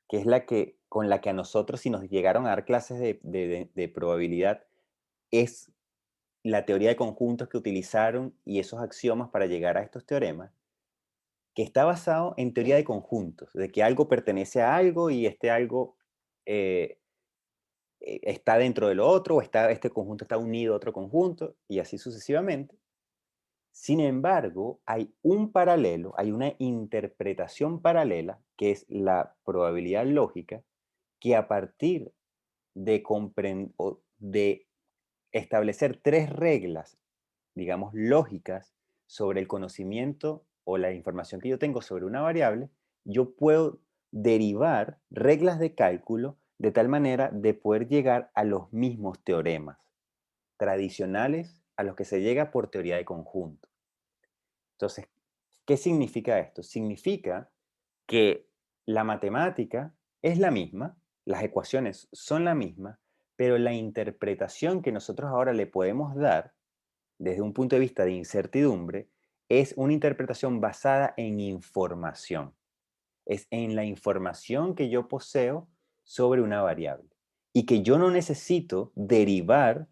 que es con la que a nosotros, si nos llegaron a dar clases de probabilidad, es la teoría de conjuntos que utilizaron y esos axiomas para llegar a estos teoremas, que está basado en teoría de conjuntos, de que algo pertenece a algo y este algo está dentro de lo otro, o este conjunto está unido a otro conjunto, y así sucesivamente. Sin embargo, hay un paralelo, hay una interpretación paralela, que es la probabilidad lógica, que a partir de establecer 3 reglas, digamos, lógicas sobre el conocimiento o la información que yo tengo sobre una variable, yo puedo derivar reglas de cálculo de tal manera de poder llegar a los mismos teoremas tradicionales a los que se llega por teoría de conjunto. Entonces, ¿qué significa esto? Significa que la matemática es la misma, las ecuaciones son la misma, pero la interpretación que nosotros ahora le podemos dar desde un punto de vista de incertidumbre es una interpretación basada en información. Es en la información que yo poseo sobre una variable y que yo no necesito derivar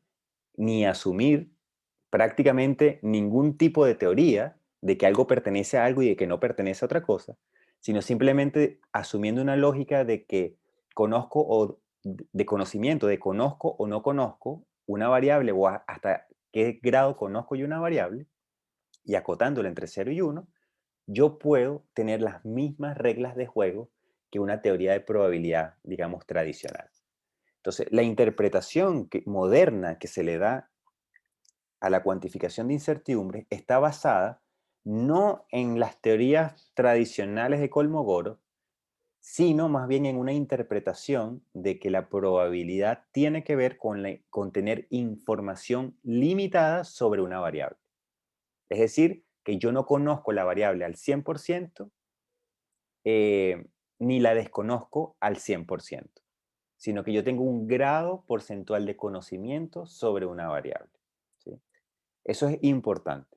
ni asumir prácticamente ningún tipo de teoría de que algo pertenece a algo y de que no pertenece a otra cosa, sino simplemente asumiendo una lógica de que conozco o de conocimiento, de conozco o no conozco una variable o hasta qué grado conozco yo una variable y acotándola entre 0 y 1, yo puedo tener las mismas reglas de juego que una teoría de probabilidad, digamos, tradicional. Entonces, la interpretación moderna que se le da a la cuantificación de incertidumbre está basada no en las teorías tradicionales de Kolmogorov, sino más bien en una interpretación de que la probabilidad tiene que ver con tener información limitada sobre una variable. Es decir, que yo no conozco la variable al 100%, ni la desconozco al 100%. sino que yo tengo un grado porcentual de conocimiento sobre una variable, ¿sí? Eso es importante.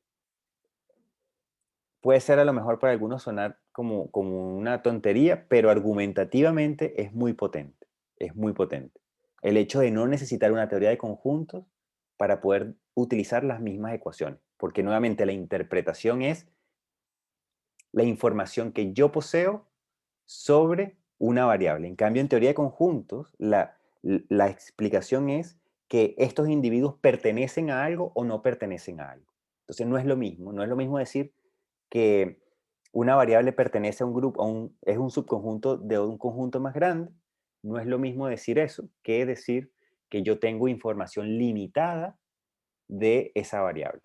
Puede ser a lo mejor para algunos sonar como una tontería, pero argumentativamente es muy potente, es muy potente. El hecho de no necesitar una teoría de conjuntos para poder utilizar las mismas ecuaciones, porque nuevamente la interpretación es la información que yo poseo sobre una variable. En cambio, en teoría de conjuntos, la explicación es que estos individuos pertenecen a algo o no pertenecen a algo. Entonces, no es lo mismo decir que una variable pertenece a un grupo, es un subconjunto de un conjunto más grande. No es lo mismo decir eso que decir que yo tengo información limitada de esa variable.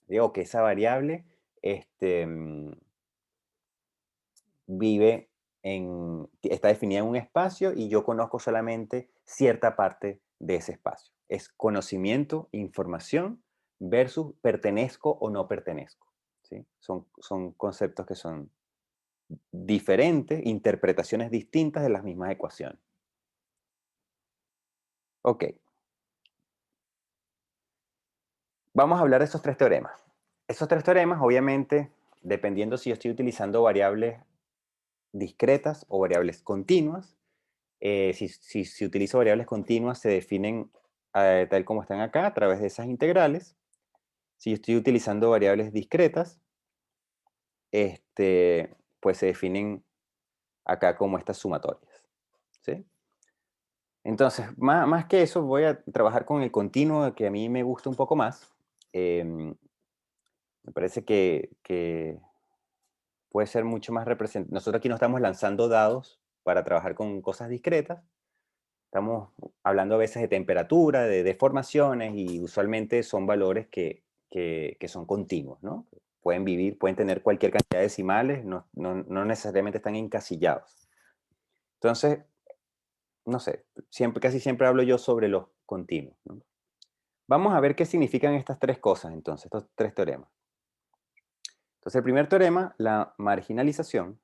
Digo que esa variable está definida en un espacio y yo conozco solamente cierta parte de ese espacio. Es conocimiento, información versus pertenezco o no pertenezco, ¿sí? Son conceptos que son diferentes, interpretaciones distintas de las mismas ecuaciones. Ok. Vamos a hablar de esos tres teoremas. Esos tres teoremas, obviamente, dependiendo si yo estoy utilizando variables discretas o variables continuas, si utilizo variables continuas, se definen tal como están acá, a través de esas integrales. Si yo estoy utilizando variables discretas, pues se definen acá como estas sumatorias, ¿sí? Entonces, más que eso, voy a trabajar con el continuo, que a mí me gusta un poco más. Me parece que puede ser mucho más representativo. Nosotros aquí no estamos lanzando dados para trabajar con cosas discretas. Estamos hablando a veces de temperatura, de deformaciones, y usualmente son valores que son continuos, ¿no? Pueden tener cualquier cantidad de decimales, no necesariamente están encasillados. Entonces, no sé, casi siempre hablo yo sobre los continuos, ¿no? Vamos a ver qué significan estas tres cosas, entonces, estos tres teoremas. Entonces, el primer teorema, la marginalización,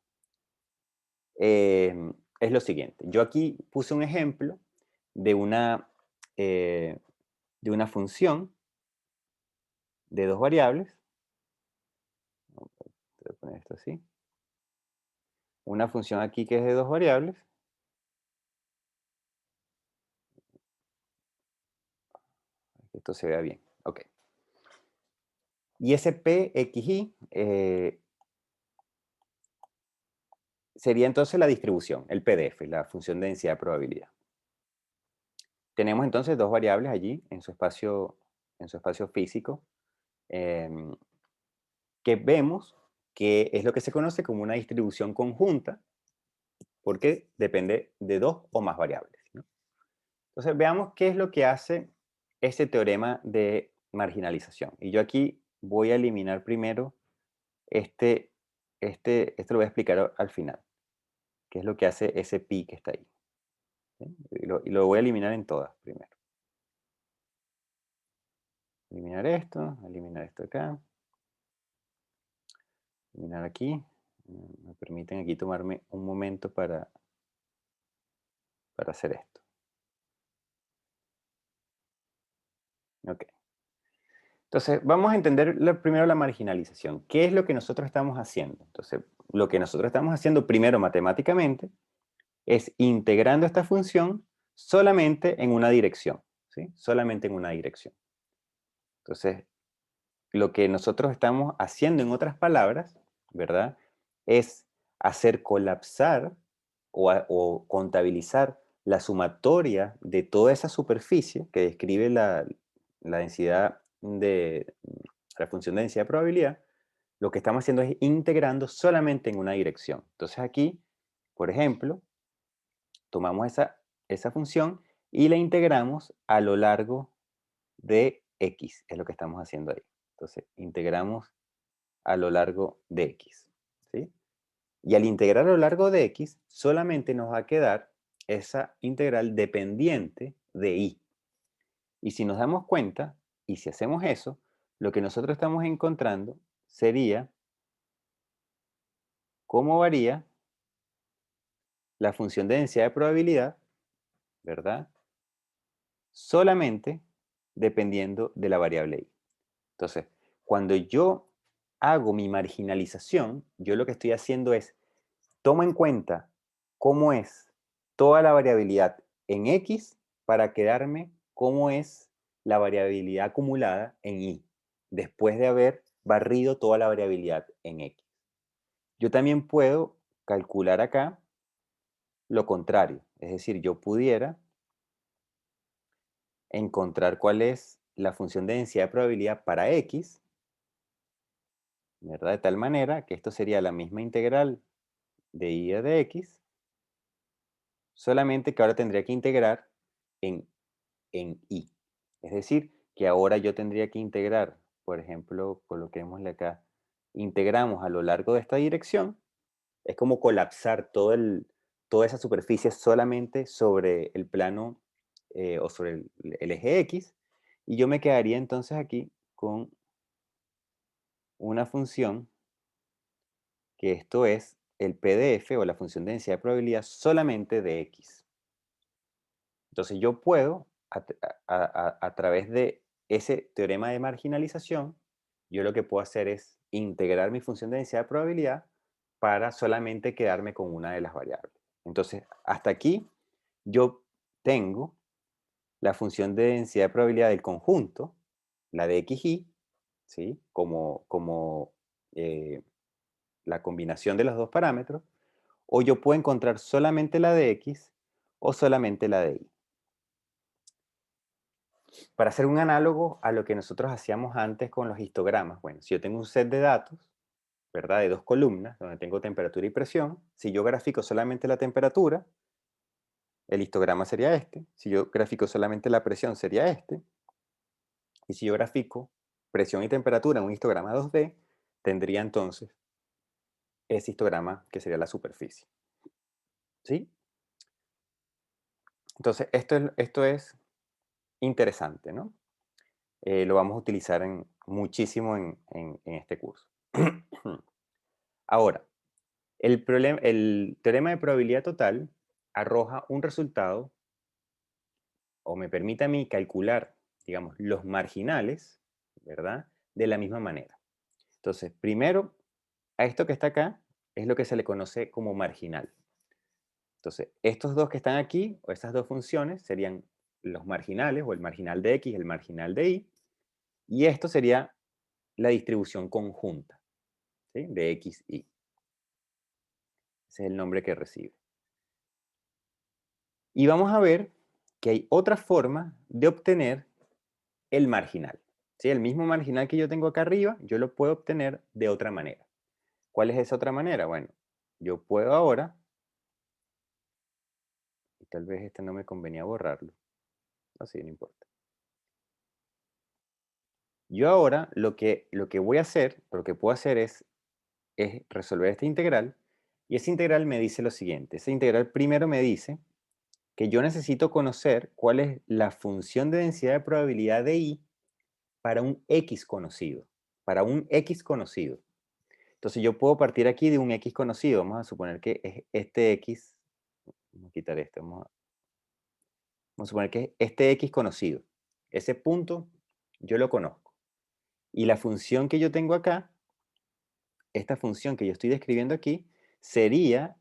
es lo siguiente. Yo aquí puse un ejemplo de una función de dos variables. Voy a poner esto así. Una función aquí que es de dos variables. Que esto se vea bien. Ok. Y ese PXY sería entonces la distribución, el PDF, la función de densidad de probabilidad. Tenemos entonces dos variables allí en su espacio físico, que vemos que es lo que se conoce como una distribución conjunta, porque depende de dos o más variables, ¿no? Entonces, veamos qué es lo que hace ese teorema de marginalización. Y yo aquí voy a eliminar primero esto lo voy a explicar al final, qué es lo que hace ese pi que está ahí, ¿sí? Y lo voy a eliminar en todas primero. Eliminar esto acá, eliminar aquí. Me permiten aquí tomarme un momento para hacer esto. Ok. Entonces, vamos a entender primero la marginalización. ¿Qué es lo que nosotros estamos haciendo? Entonces, lo que nosotros estamos haciendo primero matemáticamente es integrando esta función solamente en una dirección, ¿sí? Solamente en una dirección. Entonces, lo que nosotros estamos haciendo, en otras palabras, ¿verdad?, es hacer colapsar o contabilizar la sumatoria de toda esa superficie que describe la densidad de la función de densidad de probabilidad. Lo que estamos haciendo es integrando solamente en una dirección. Entonces aquí, por ejemplo, tomamos esa función y la integramos a lo largo de x, es lo que estamos haciendo ahí. Entonces, integramos a lo largo de x, ¿sí? Y al integrar a lo largo de x, solamente nos va a quedar esa integral dependiente de y. Y si nos damos cuenta, y si hacemos eso, lo que nosotros estamos encontrando sería cómo varía la función de densidad de probabilidad ¿verdad? Solamente dependiendo de la variable i. Entonces, cuando yo hago mi marginalización, yo lo que estoy haciendo es, tomo en cuenta cómo es toda la variabilidad en x para quedarme cómo es la variabilidad acumulada en y, después de haber barrido toda la variabilidad en x. Yo también puedo calcular acá lo contrario, es decir, yo pudiera encontrar cuál es la función de densidad de probabilidad para x, ¿verdad? De tal manera que esto sería la misma integral de y de x, solamente que ahora tendría que integrar en y. Es decir, que ahora yo tendría que integrar, por ejemplo, coloquémosle acá, integramos a lo largo de esta dirección, es como colapsar toda esa superficie solamente sobre el plano o sobre el eje X, y yo me quedaría entonces aquí con una función que esto es el PDF o la función de densidad de probabilidad solamente de X. Entonces yo puedo, a través de ese teorema de marginalización, yo lo que puedo hacer es integrar mi función de densidad de probabilidad para solamente quedarme con una de las variables. Entonces, hasta aquí yo tengo la función de densidad de probabilidad del conjunto, la de xy, ¿sí? como la combinación de los dos parámetros, o yo puedo encontrar solamente la de x o solamente la de y. Para hacer un análogo a lo que nosotros hacíamos antes con los histogramas, bueno, si yo tengo un set de datos, ¿verdad? De dos columnas, donde tengo temperatura y presión, si yo grafico solamente la temperatura, el histograma sería este. Si yo grafico solamente la presión, sería este. Y si yo grafico presión y temperatura en un histograma 2D, tendría entonces ese histograma que sería la superficie. ¿Sí? Entonces, esto es interesante, ¿no? Lo vamos a utilizar muchísimo en este curso. Ahora, el teorema de probabilidad total arroja un resultado, o me permite a mí calcular, digamos, los marginales, ¿verdad? De la misma manera. Entonces, primero, a esto que está acá es lo que se le conoce como marginal. Entonces, estos dos que están aquí, o estas dos funciones, serían los marginales, o el marginal de x, el marginal de y, y esto sería la distribución conjunta, ¿sí? De x, y. Ese es el nombre que recibe. Y vamos a ver que hay otra forma de obtener el marginal. ¿Sí? El mismo marginal que yo tengo acá arriba, yo lo puedo obtener de otra manera. ¿Cuál es esa otra manera? Bueno, yo puedo ahora, y tal vez este no me convenía borrarlo, así no importa. Yo ahora lo que voy a hacer, lo que puedo hacer es resolver esta integral, y esa integral me dice lo siguiente. Esa integral primero me dice que yo necesito conocer cuál es la función de densidad de probabilidad de y para un x conocido. Para un x conocido. Entonces yo puedo partir aquí de un x conocido. Vamos a suponer que es este x. Vamos a quitar esto. Vamos a suponer que es este x conocido. Ese punto yo lo conozco. Y la función que yo tengo acá, esta función que yo estoy describiendo aquí, sería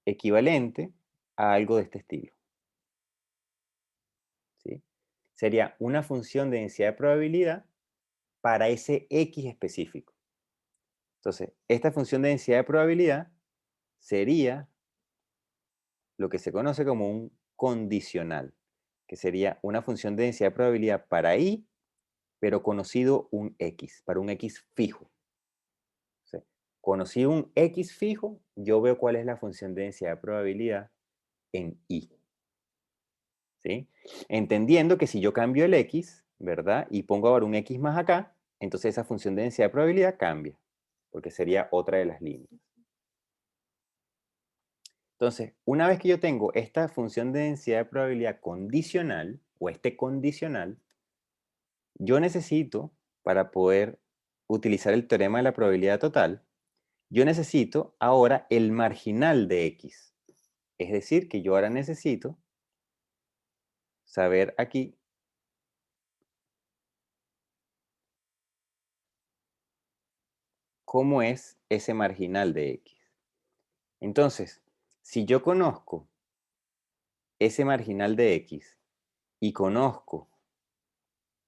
equivalente a algo de este estilo. ¿Sí? Sería una función de densidad de probabilidad para ese x específico. Entonces, esta función de densidad de probabilidad sería lo que se conoce como un condicional, que sería una función de densidad de probabilidad para y, pero conocido un x, para un x fijo. ¿Sí? Conocido un x fijo, yo veo cuál es la función de densidad de probabilidad en y. ¿Sí? Entendiendo que si yo cambio el x, ¿verdad? Y pongo ahora un x más acá, entonces esa función de densidad de probabilidad cambia, porque sería otra de las líneas. Entonces, una vez que yo tengo esta función de densidad de probabilidad condicional, o este condicional, yo necesito, para poder utilizar el teorema de la probabilidad total, yo necesito ahora el marginal de x. Es decir, que yo ahora necesito saber aquí cómo es ese marginal de X. Entonces, si yo conozco ese marginal de X y conozco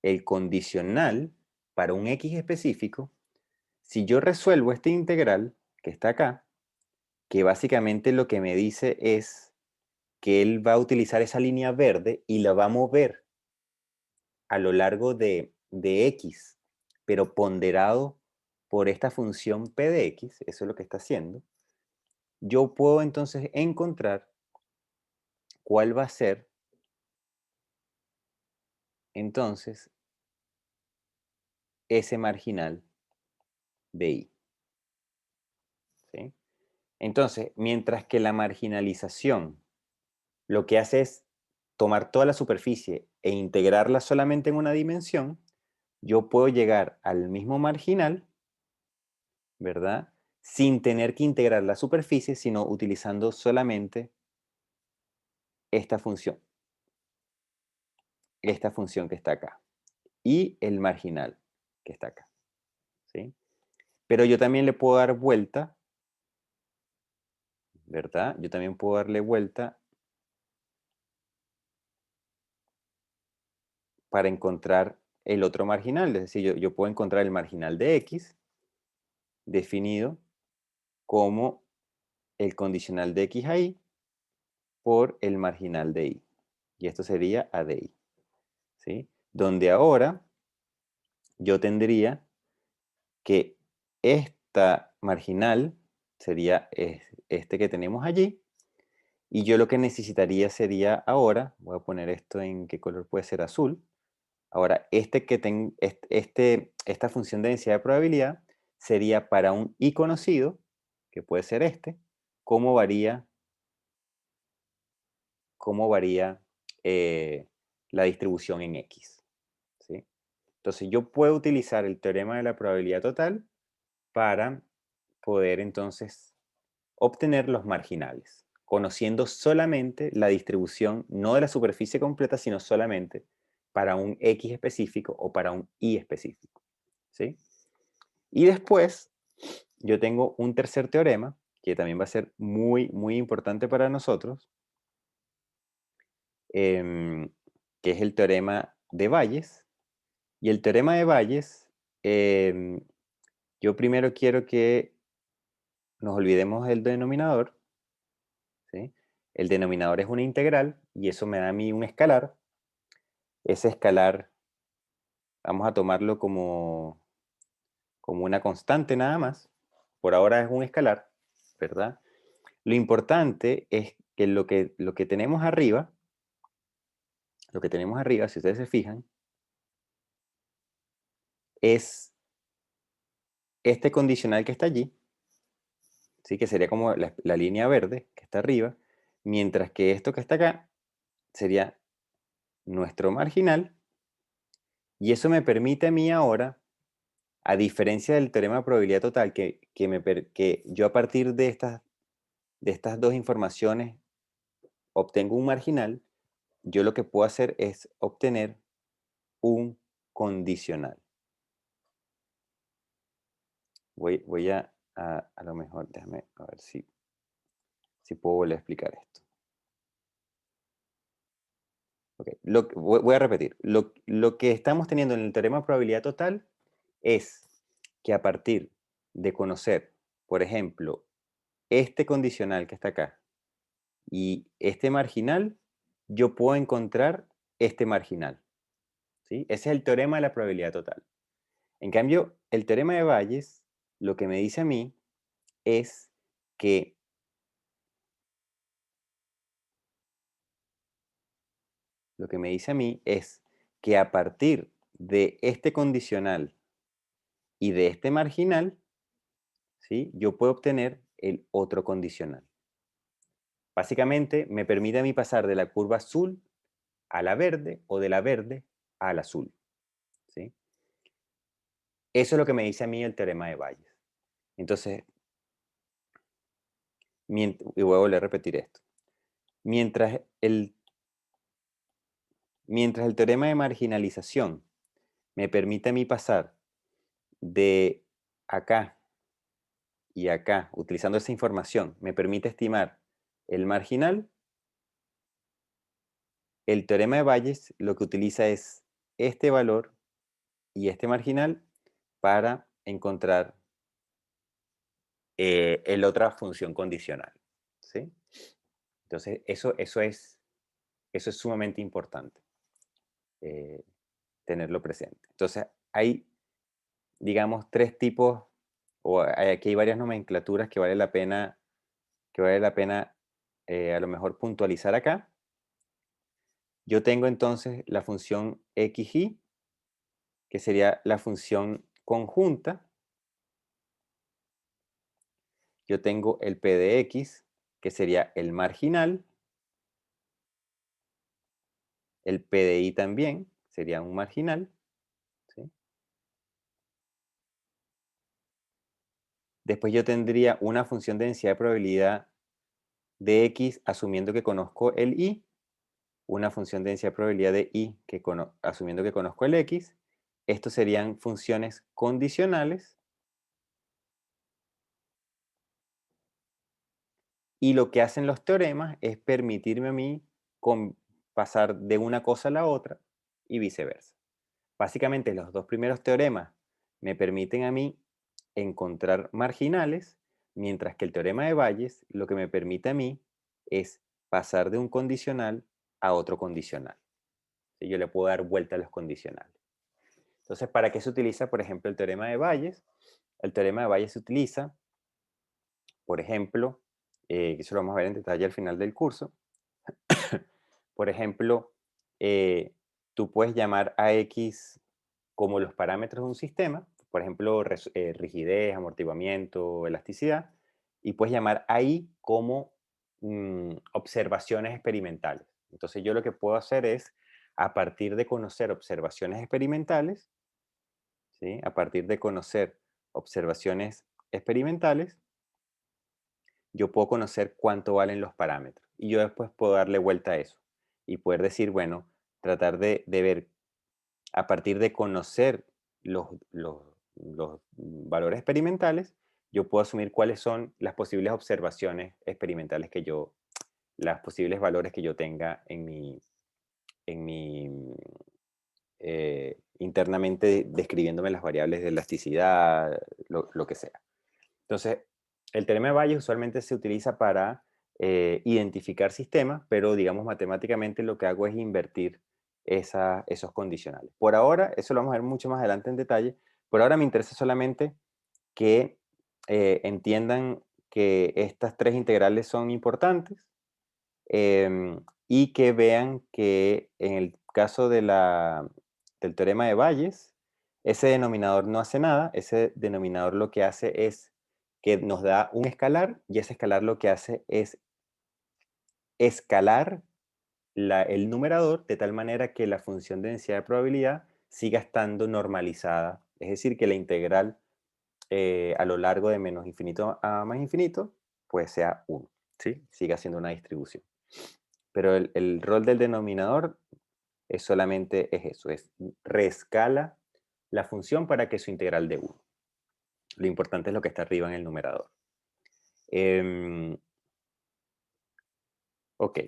el condicional para un X específico, si yo resuelvo este integral que está acá, que básicamente lo que me dice es que él va a utilizar esa línea verde y la va a mover a lo largo de X, pero ponderado por esta función P de X, eso es lo que está haciendo, yo puedo entonces encontrar cuál va a ser entonces ese marginal de I. ¿Sí? Entonces, mientras que la marginalización lo que hace es tomar toda la superficie e integrarla solamente en una dimensión, yo puedo llegar al mismo marginal, ¿verdad? Sin tener que integrar la superficie, sino utilizando solamente esta función que está acá, y el marginal que está acá, ¿sí? Pero yo también le puedo dar vuelta, ¿verdad? Yo también puedo darle vuelta para encontrar el otro marginal, es decir, yo puedo encontrar el marginal de X definido como el condicional de X a Y por el marginal de Y. Y esto sería A de Y, ¿sí? Donde ahora yo tendría que esta marginal sería este que tenemos allí, y yo lo que necesitaría sería ahora, voy a poner esto en qué color puede ser azul, ahora esta función de densidad de probabilidad sería para un I conocido, que puede ser este, cómo varía la distribución en X, ¿sí? Entonces yo puedo utilizar el teorema de la probabilidad total para poder entonces obtener los marginales, conociendo solamente la distribución, no de la superficie completa, sino solamente para un X específico o para un Y específico, ¿sí? Y después yo tengo un tercer teorema, que también va a ser muy, muy importante para nosotros, que es el teorema de Bayes. Y el teorema de Bayes, yo primero quiero que nos olvidemos del denominador, ¿sí? El denominador es una integral y eso me da a mí un escalar. Ese escalar vamos a tomarlo como una constante nada más. Por ahora es un escalar, ¿verdad? Lo importante es que lo que tenemos arriba, si ustedes se fijan, es este condicional que está allí, ¿sí? Que sería como la línea verde que está arriba, mientras que esto que está acá sería nuestro marginal, y eso me permite a mí ahora, a diferencia del teorema de probabilidad total, que yo a partir de estas dos informaciones obtengo un marginal, yo lo que puedo hacer es obtener un condicional. Voy a lo mejor, déjame a ver si puedo volver a explicar esto. Okay. Voy a repetir. Lo que estamos teniendo en el teorema de probabilidad total es que a partir de conocer, por ejemplo, este condicional que está acá y este marginal, yo puedo encontrar este marginal, ¿sí? Ese es el teorema de la probabilidad total. En cambio, el teorema de Bayes lo que me dice a mí es que a partir de este condicional y de este marginal, ¿sí? Yo puedo obtener el otro condicional. Básicamente me permite a mí pasar de la curva azul a la verde o de la verde al azul, ¿sí? Eso es lo que me dice a mí el teorema de Bayes. Entonces, y voy a volver a repetir esto. Mientras mientras el teorema de marginalización me permite a mí pasar de acá y acá, utilizando esa información, me permite estimar el marginal, el teorema de Bayes lo que utiliza es este valor y este marginal para encontrar la otra función condicional, ¿sí? Entonces, eso es sumamente importante tenerlo presente. Entonces, hay, digamos, tres tipos, o aquí hay varias nomenclaturas que vale la pena, a lo mejor puntualizar acá. Yo tengo entonces la función xy, que sería la función conjunta. Yo tengo el p de x, que sería el marginal. El p de y también sería un marginal, ¿sí? Después yo tendría una función de densidad de probabilidad de x asumiendo que conozco el y, una función de densidad de probabilidad de y asumiendo que conozco el x. Estos serían funciones condicionales. Y lo que hacen los teoremas es permitirme a mí pasar de una cosa a la otra y viceversa. Básicamente los dos primeros teoremas me permiten a mí encontrar marginales, mientras que el teorema de Bayes lo que me permite a mí es pasar de un condicional a otro condicional. ¿Sí? Yo le puedo dar vuelta a los condicionales. Entonces, ¿para qué se utiliza, por ejemplo, el teorema de Bayes? El teorema de Bayes se utiliza, por ejemplo, que eso lo vamos a ver en detalle al final del curso. Por ejemplo, tú puedes llamar a X como los parámetros de un sistema, por ejemplo, rigidez, amortiguamiento, elasticidad, y puedes llamar a Y como observaciones experimentales. Entonces yo lo que puedo hacer es, a partir de conocer observaciones experimentales, ¿sí? A partir de conocer observaciones experimentales, yo puedo conocer cuánto valen los parámetros. Y yo después puedo darle vuelta a eso y poder decir, bueno, tratar de ver, a partir de conocer los valores experimentales, yo puedo asumir cuáles son las posibles observaciones experimentales las posibles valores que yo tenga en mi internamente describiéndome las variables de elasticidad, lo que sea. Entonces, el teorema de Bayes usualmente se utiliza para identificar sistemas, pero digamos matemáticamente lo que hago es invertir esos condicionales. Por ahora, eso lo vamos a ver mucho más adelante en detalle, por ahora me interesa solamente que entiendan que estas tres integrales son importantes y que vean que en el caso del teorema de Bayes, ese denominador no hace nada, ese denominador lo que hace es que nos da un escalar y ese escalar lo que hace es escalar el numerador de tal manera que la función de densidad de probabilidad siga estando normalizada. Es decir, que la integral a lo largo de menos infinito a más infinito, pues sea 1, ¿sí? Siga siendo una distribución. Pero el rol del denominador solamente es eso, es reescala la función para que su integral dé 1. Lo importante es lo que está arriba en el numerador. Ok.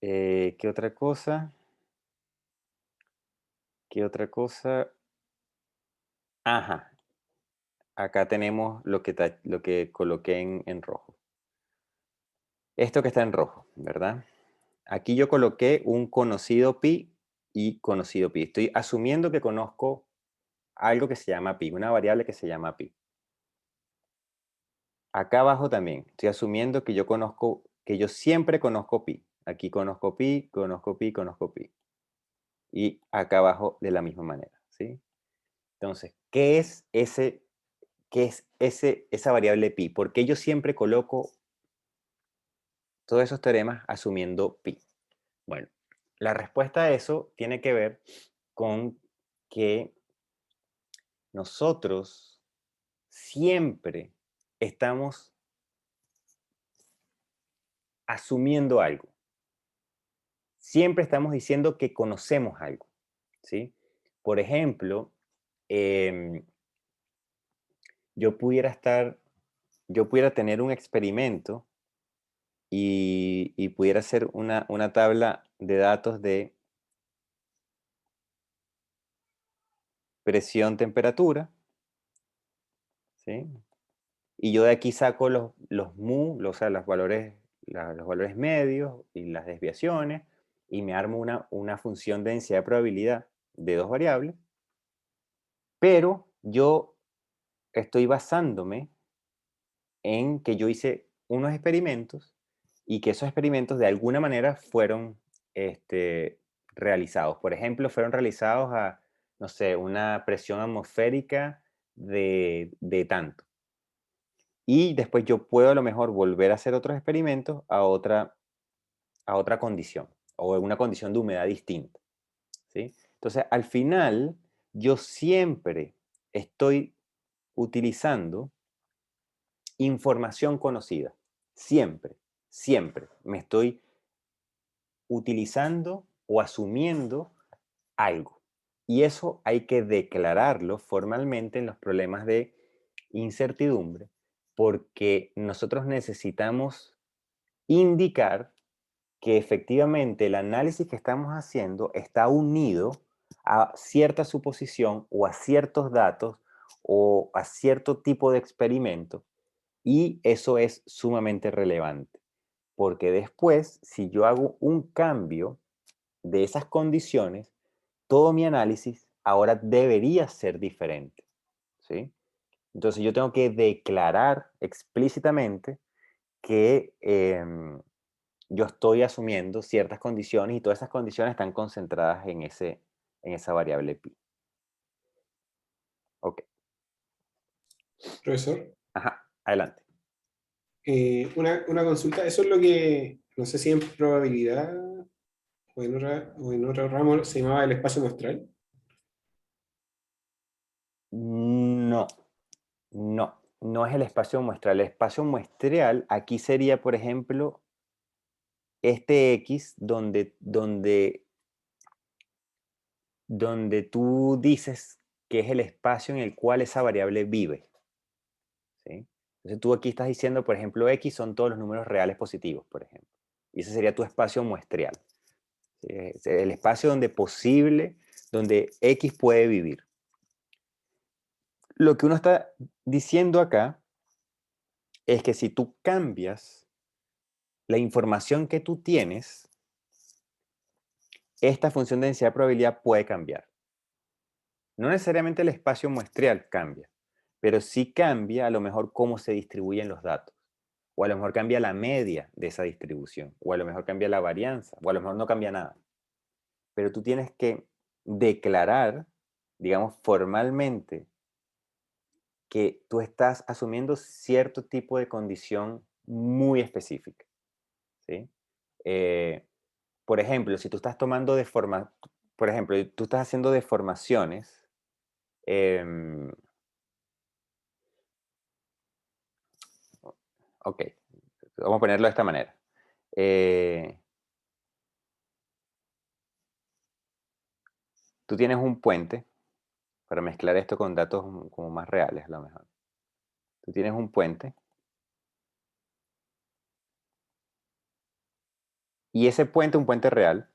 ¿Qué otra cosa? ¿Qué otra cosa? Ajá. Acá tenemos lo que coloqué en rojo. Esto que está en rojo, ¿verdad? Aquí yo coloqué un conocido pi y conocido pi. Estoy asumiendo que conozco algo que se llama pi, una variable que se llama pi. Acá abajo también, estoy asumiendo que yo siempre conozco pi. Aquí conozco pi, conozco pi, conozco pi. Y acá abajo de la misma manera, ¿sí? Entonces, ¿qué es esa variable pi? ¿Por qué yo siempre coloco todos esos teoremas asumiendo pi? Bueno, la respuesta a eso tiene que ver con que nosotros siempre estamos asumiendo algo. siempre estamos diciendo que conocemos algo, ¿sí? Por ejemplo, yo pudiera tener un experimento y pudiera hacer una tabla de datos de presión, temperatura, ¿sí? Y yo de aquí saco los mu, o sea, los valores medios y las desviaciones, y me armo una función de densidad de probabilidad de dos variables, pero yo estoy basándome en que yo hice unos experimentos y que esos experimentos de alguna manera fueron realizados. Por ejemplo, fueron realizados a, no sé, una presión atmosférica de tanto. Y después yo puedo a lo mejor volver a hacer otros experimentos a otra condición o en una condición de humedad distinta, ¿sí? Entonces, al final, yo siempre estoy utilizando información conocida. Siempre, siempre me estoy utilizando o asumiendo algo. Y eso hay que declararlo formalmente en los problemas de incertidumbre, porque nosotros necesitamos indicar que efectivamente el análisis que estamos haciendo está unido a cierta suposición o a ciertos datos o a cierto tipo de experimento, y eso es sumamente relevante, porque después, si yo hago un cambio de esas condiciones, todo mi análisis ahora debería ser diferente, ¿sí? Entonces yo tengo que declarar explícitamente que yo estoy asumiendo ciertas condiciones y todas esas condiciones están concentradas en esa variable pi. Ok. Profesor, Ajá, adelante. una consulta, eso es lo que, no sé si en probabilidad o en otro ramo se llamaba el espacio muestral. No, no es el espacio muestral. El espacio muestral aquí sería, por ejemplo, este X donde tú dices que es el espacio en el cual esa variable vive, ¿sí? Entonces tú aquí estás diciendo, por ejemplo, X son todos los números reales positivos, por ejemplo. Y ese sería tu espacio muestral, ¿sí? Es el espacio donde X puede vivir. Lo que uno está diciendo acá es que si tú cambias la información que tú tienes, esta función de densidad de probabilidad puede cambiar. No necesariamente el espacio muestral cambia, pero sí cambia a lo mejor cómo se distribuyen los datos. O a lo mejor cambia la media de esa distribución. O a lo mejor cambia la varianza. O a lo mejor no cambia nada. Pero tú tienes que declarar, digamos, formalmente que tú estás asumiendo cierto tipo de condición muy específica, ¿sí? Por ejemplo, si tú estás tomando por ejemplo, tú estás haciendo deformaciones, ok, vamos a ponerlo de esta manera. Tú tienes un puente, para mezclar esto con datos como más reales a lo mejor. Tú tienes un puente y ese puente es un puente real,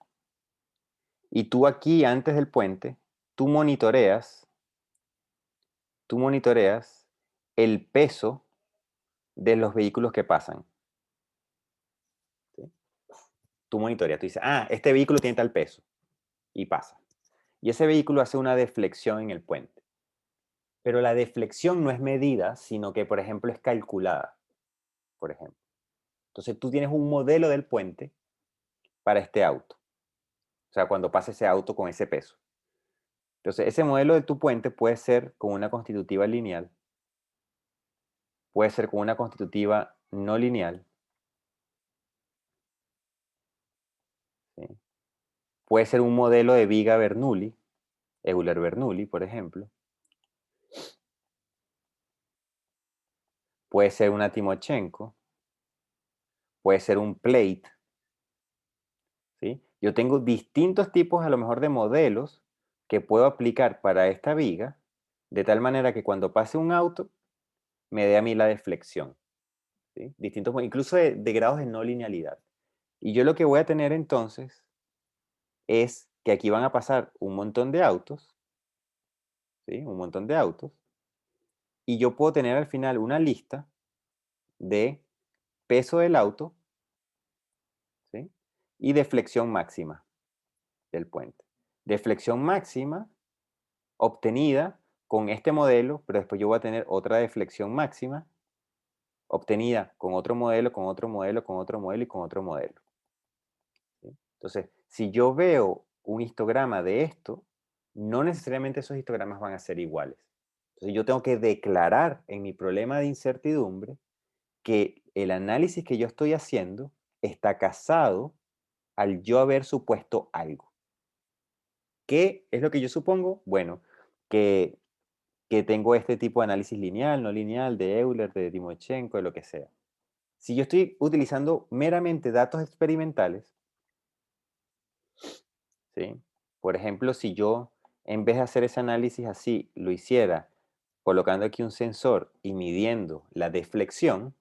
y tú aquí antes del puente, tú monitoreas el peso de los vehículos que pasan, ¿sí? Tú monitoreas, tú dices, este vehículo tiene tal peso y pasa. Y ese vehículo hace una deflexión en el puente. Pero la deflexión no es medida, sino que, por ejemplo, es calculada, por ejemplo. Entonces tú tienes un modelo del puente para este auto. O sea, cuando pasa ese auto con ese peso. Entonces, ese modelo de tu puente puede ser con una constitutiva lineal, puede ser con una constitutiva no lineal, ¿sí? Puede ser un modelo de viga Bernoulli, Euler-Bernoulli, por ejemplo. Puede ser una Timochenko, puede ser un plate, ¿sí? Yo tengo distintos tipos a lo mejor de modelos que puedo aplicar para esta viga, de tal manera que cuando pase un auto, me dé a mí la deflexión. ¿Sí? Distintos, incluso de grados de no linealidad. Y yo lo que voy a tener entonces es que aquí van a pasar un montón de autos, ¿sí? Un montón de autos, y yo puedo tener al final una lista de peso del auto, ¿sí? Y deflexión máxima del puente. Deflexión máxima obtenida con este modelo, pero después yo voy a tener otra deflexión máxima obtenida con otro modelo, con otro modelo, con otro modelo y con otro modelo. ¿Sí? Entonces, si yo veo un histograma de esto, no necesariamente esos histogramas van a ser iguales. Entonces, yo tengo que declarar en mi problema de incertidumbre que el análisis que yo estoy haciendo está casado al yo haber supuesto algo. ¿Qué es lo que yo supongo? Bueno, que tengo este tipo de análisis lineal, no lineal, de Euler, de Timochenko, de lo que sea. Si yo estoy utilizando meramente datos experimentales, ¿sí? Por ejemplo, si yo en vez de hacer ese análisis así, lo hiciera colocando aquí un sensor y midiendo la deflexión,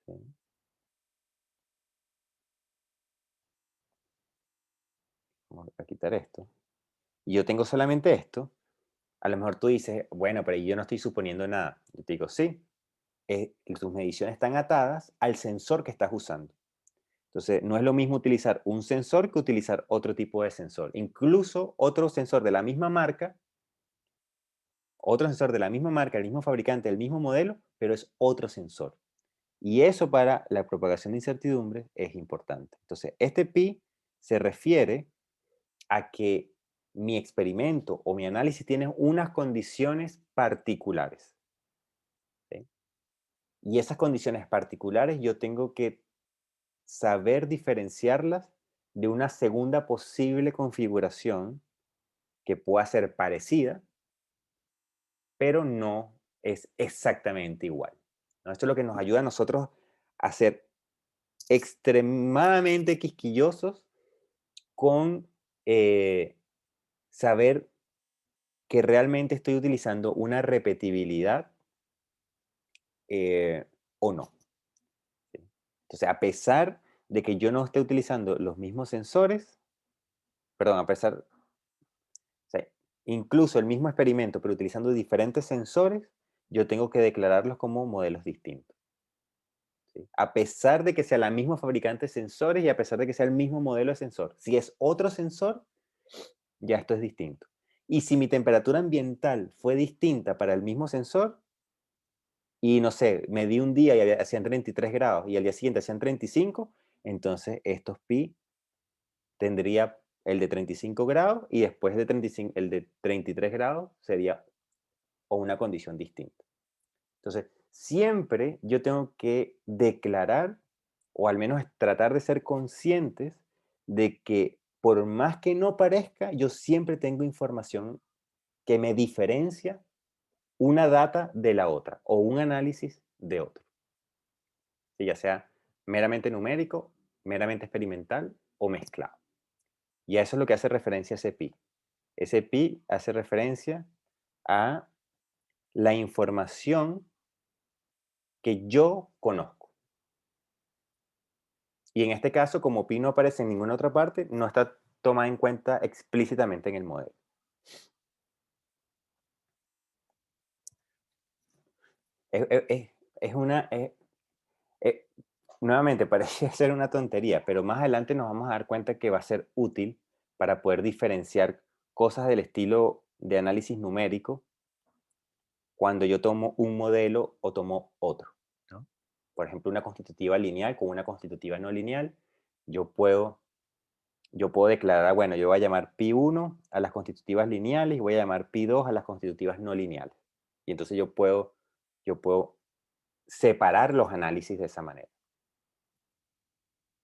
¿sí? Vamos a quitar esto, y yo tengo solamente esto, a lo mejor tú dices, bueno, pero yo no estoy suponiendo nada. Yo te digo, sí, tus mediciones están atadas al sensor que estás usando. Entonces, no es lo mismo utilizar un sensor que utilizar otro tipo de sensor. Incluso otro sensor de la misma marca, el mismo fabricante, el mismo modelo, pero es otro sensor. Y eso para la propagación de incertidumbre es importante. Entonces, este pi se refiere a que mi experimento o mi análisis tiene unas condiciones particulares. ¿Sí? Y esas condiciones particulares yo tengo que saber diferenciarlas de una segunda posible configuración que pueda ser parecida, pero no es exactamente igual, ¿no? Esto es lo que nos ayuda a nosotros a ser extremadamente quisquillosos con saber que realmente estoy utilizando una repetibilidad o no. ¿Sí? Entonces, a pesar de que yo no esté utilizando los mismos sensores, perdón, o sea, incluso el mismo experimento, pero utilizando diferentes sensores, yo tengo que declararlos como modelos distintos. ¿Sí? A pesar de que sea la misma fabricante de sensores y a pesar de que sea el mismo modelo de sensor. Si es otro sensor, ya esto es distinto. Y si mi temperatura ambiental fue distinta para el mismo sensor, y no sé, medí un día y hacían 33 grados y al día siguiente hacían 35, entonces estos pi tendría el de 35 grados y después de 35, el de 33 grados sería o una condición distinta. Entonces, siempre yo tengo que declarar o al menos tratar de ser conscientes de que por más que no parezca, yo siempre tengo información que me diferencia una data de la otra o un análisis de otro. ¿Sí? Ya sea meramente numérico, meramente experimental o mezclado. Y a eso es lo que hace referencia ese pi. Ese pi hace referencia a la información que yo conozco. Y en este caso, como pi no aparece en ninguna otra parte, no está tomada en cuenta explícitamente en el modelo. Es una... nuevamente, parece ser una tontería, pero más adelante nos vamos a dar cuenta que va a ser útil para poder diferenciar cosas del estilo de análisis numérico cuando yo tomo un modelo o tomo otro, ¿no? Por ejemplo, una constitutiva lineal con una constitutiva no lineal, yo puedo declarar, bueno, yo voy a llamar pi1 a las constitutivas lineales y voy a llamar pi2 a las constitutivas no lineales. Y entonces yo puedo separar los análisis de esa manera.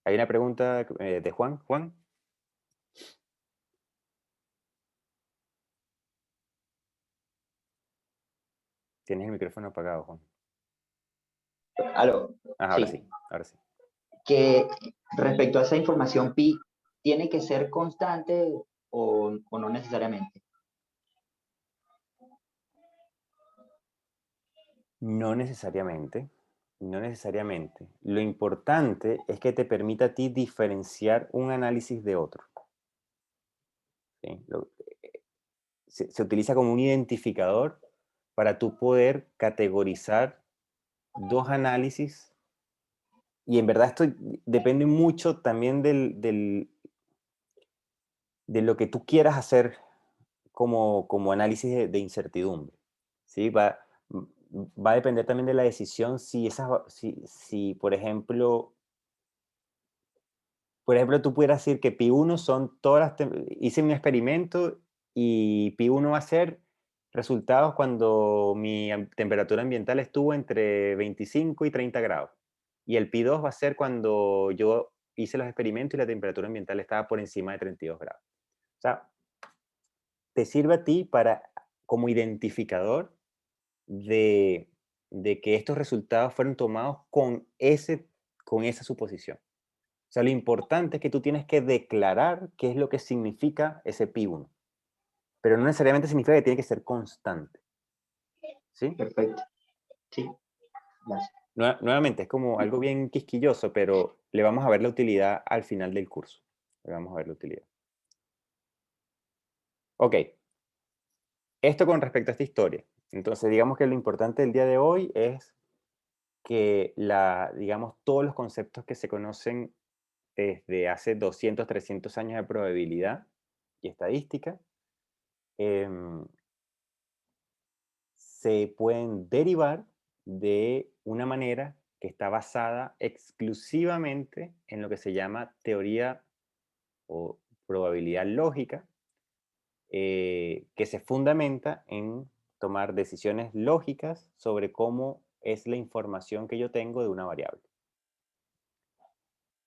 Hay una pregunta de Juan. Juan. Tienes el micrófono apagado, Juan. Aló, Ah, ahora sí. sí, ahora sí. Que respecto a esa información pi, ¿tiene que ser constante o no necesariamente? No necesariamente, no necesariamente. Lo importante es que te permita a ti diferenciar un análisis de otro. ¿Sí? Se utiliza como un identificador para tú poder categorizar dos análisis, y en verdad esto depende mucho también de lo que tú quieras hacer como análisis de incertidumbre. ¿Sí? Va a depender también de la decisión si por ejemplo, tú pudieras decir que pi1 son todas hice un experimento y pi1 va a ser resultados cuando mi temperatura ambiental estuvo entre 25 y 30 grados. Y el pi2 va a ser cuando yo hice los experimentos y la temperatura ambiental estaba por encima de 32 grados. O sea, te sirve a ti como identificador de que estos resultados fueron tomados con esa suposición. O sea, lo importante es que tú tienes que declarar qué es lo que significa ese pi1. Pero no necesariamente significa que tiene que ser constante. ¿Sí? Perfecto. Sí, gracias. Nuevamente, es como algo bien quisquilloso, pero le vamos a ver la utilidad al final del curso. Le vamos a ver la utilidad. Ok. Esto con respecto a esta historia. Entonces, digamos que lo importante del día de hoy es que digamos, todos los conceptos que se conocen desde hace 200, 300 años de probabilidad y estadística, se pueden derivar de una manera que está basada exclusivamente en lo que se llama teoría o probabilidad lógica, que se fundamenta en tomar decisiones lógicas sobre cómo es la información que yo tengo de una variable.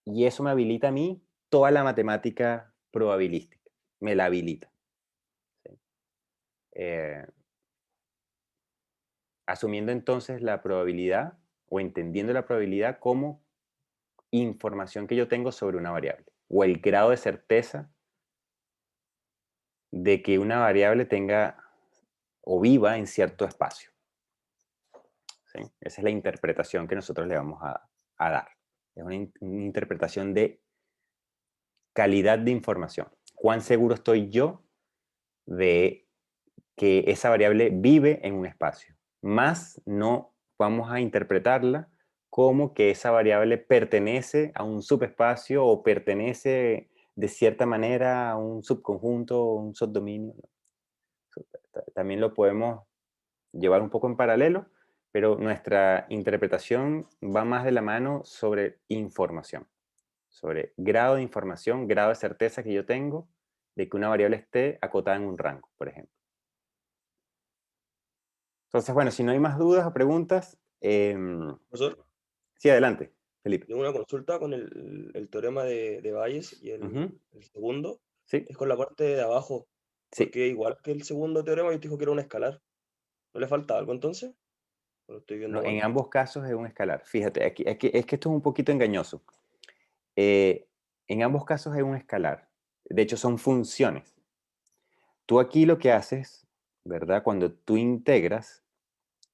Y eso me habilita a mí toda la matemática probabilística. Me la habilita. ¿Sí? Asumiendo entonces la probabilidad o entendiendo la probabilidad como información que yo tengo sobre una variable o el grado de certeza de que una variable tenga o viva en cierto espacio. ¿Sí? Esa es la interpretación que nosotros le vamos a dar. Es una interpretación de calidad de información. ¿Cuán seguro estoy yo de que esa variable vive en un espacio? Más no vamos a interpretarla como que esa variable pertenece a un subespacio o pertenece de cierta manera a un subconjunto o un subdominio. También lo podemos llevar un poco en paralelo, pero nuestra interpretación va más de la mano sobre información, sobre grado de información, grado de certeza que yo tengo de que una variable esté acotada en un rango, por ejemplo. Entonces, bueno, si no hay más dudas o preguntas, Profesor, sí, adelante, Felipe. tengo una consulta con el teorema de Bayes y el segundo. Sí, Es con la parte de abajo. sí. Porque igual que el segundo teorema, yo te dijo que era un escalar. ¿No le falta algo entonces? ¿O lo estoy viendo No, en mal? ambos casos es un escalar. Fíjate, aquí, es que esto es un poquito engañoso. En ambos casos es un escalar. De hecho, son funciones. Tú aquí lo que haces, ¿verdad? Cuando tú integras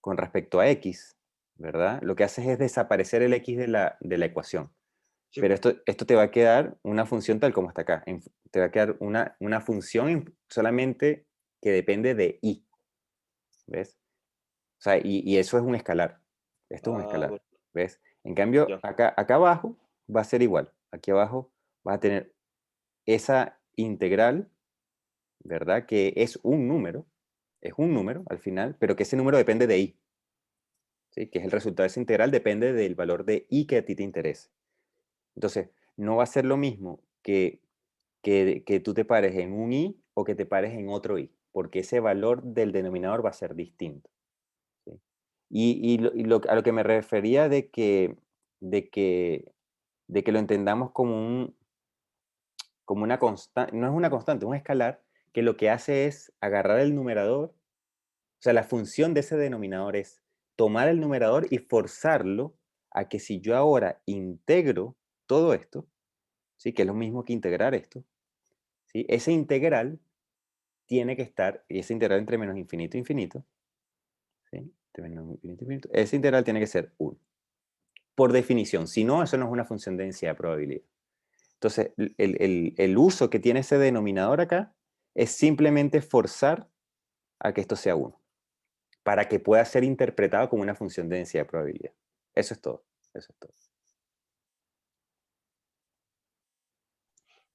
con respecto a x, ¿verdad? Lo que haces es desaparecer el x de la ecuación. Sí, Pero esto te va a quedar una función tal como está acá. Te va a quedar una función solamente que depende de y. ¿Ves? O sea, y eso es un escalar. Esto es un escalar. bueno, ¿Ves? En cambio, ya. acá abajo va a ser igual. Aquí abajo vas a tener esa integral, ¿verdad? Que es un número al final, pero que ese número depende de y. ¿Sí? Que es el resultado de esa integral, depende del valor de y que a ti te interese. Entonces, no va a ser lo mismo que tú te pares en un i o que te pares en otro i, porque ese valor del denominador va a ser distinto. ¿Sí? A lo que me refería de que lo entendamos como una constante, no es una constante, es un escalar que lo que hace es agarrar el numerador, o sea, la función de ese denominador es tomar el numerador y forzarlo a que si yo ahora integro todo esto, ¿sí? Que es lo mismo que integrar esto. ¿Sí? Ese integral tiene que estar, y ese integral entre menos infinito e infinito, ¿sí? Entre menos infinito e infinito, ese integral tiene que ser 1. Por definición, si no, eso no es una función de densidad de probabilidad. Entonces, el uso que tiene ese denominador acá es simplemente forzar a que esto sea 1, para que pueda ser interpretado como una función de densidad de probabilidad. Eso es todo. Eso es todo.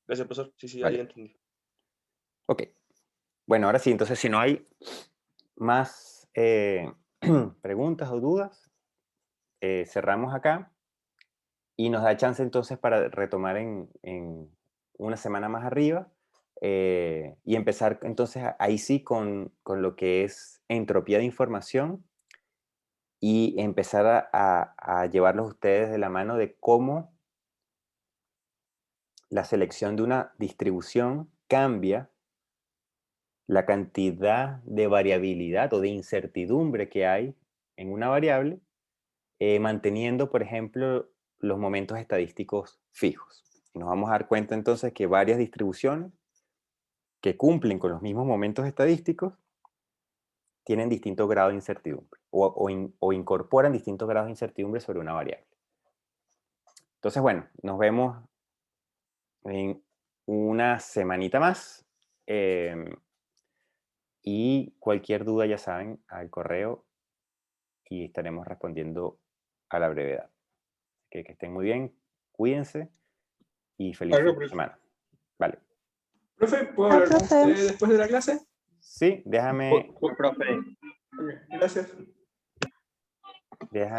Gracias, profesor. Sí, sí, Vale. ahí entendí. Ok. Bueno, ahora sí, entonces si no hay más preguntas o dudas, cerramos acá y nos da chance entonces para retomar en una semana más arriba y empezar entonces ahí sí con lo que es entropía de información y empezar a llevarlos ustedes de la mano de cómo la selección de una distribución cambia la cantidad de variabilidad o de incertidumbre que hay en una variable, manteniendo, por ejemplo, los momentos estadísticos fijos. Y nos vamos a dar cuenta entonces que varias distribuciones que cumplen con los mismos momentos estadísticos tienen distintos grados de incertidumbre o incorporan distintos grados de incertidumbre sobre una variable. Entonces, bueno, nos vemos en una semanita más. Y cualquier duda, ya saben, al correo y estaremos respondiendo a la brevedad. Que estén muy bien, cuídense y feliz Algo, fin de profe. semana. Vale. Profe, ¿puedo Chao, hablar con profe. usted después de la clase? Sí, déjame... Profe, Ok, gracias.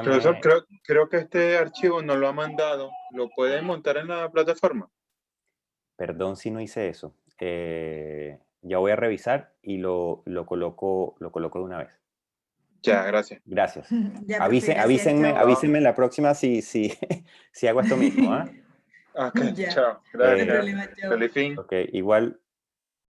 profesor, creo que este archivo no lo ha mandado. ¿Lo puede montar en la plataforma? Perdón si no hice eso. Ya voy a revisar y lo coloco de una vez. Ya, gracias. Gracias. Ya, profe, gracias, chao. Avísenme la próxima si hago esto mismo. ¿Ah? Ok, Ya, chao. no hay Gracias. problema, chao. Feliz fin. Ok, igual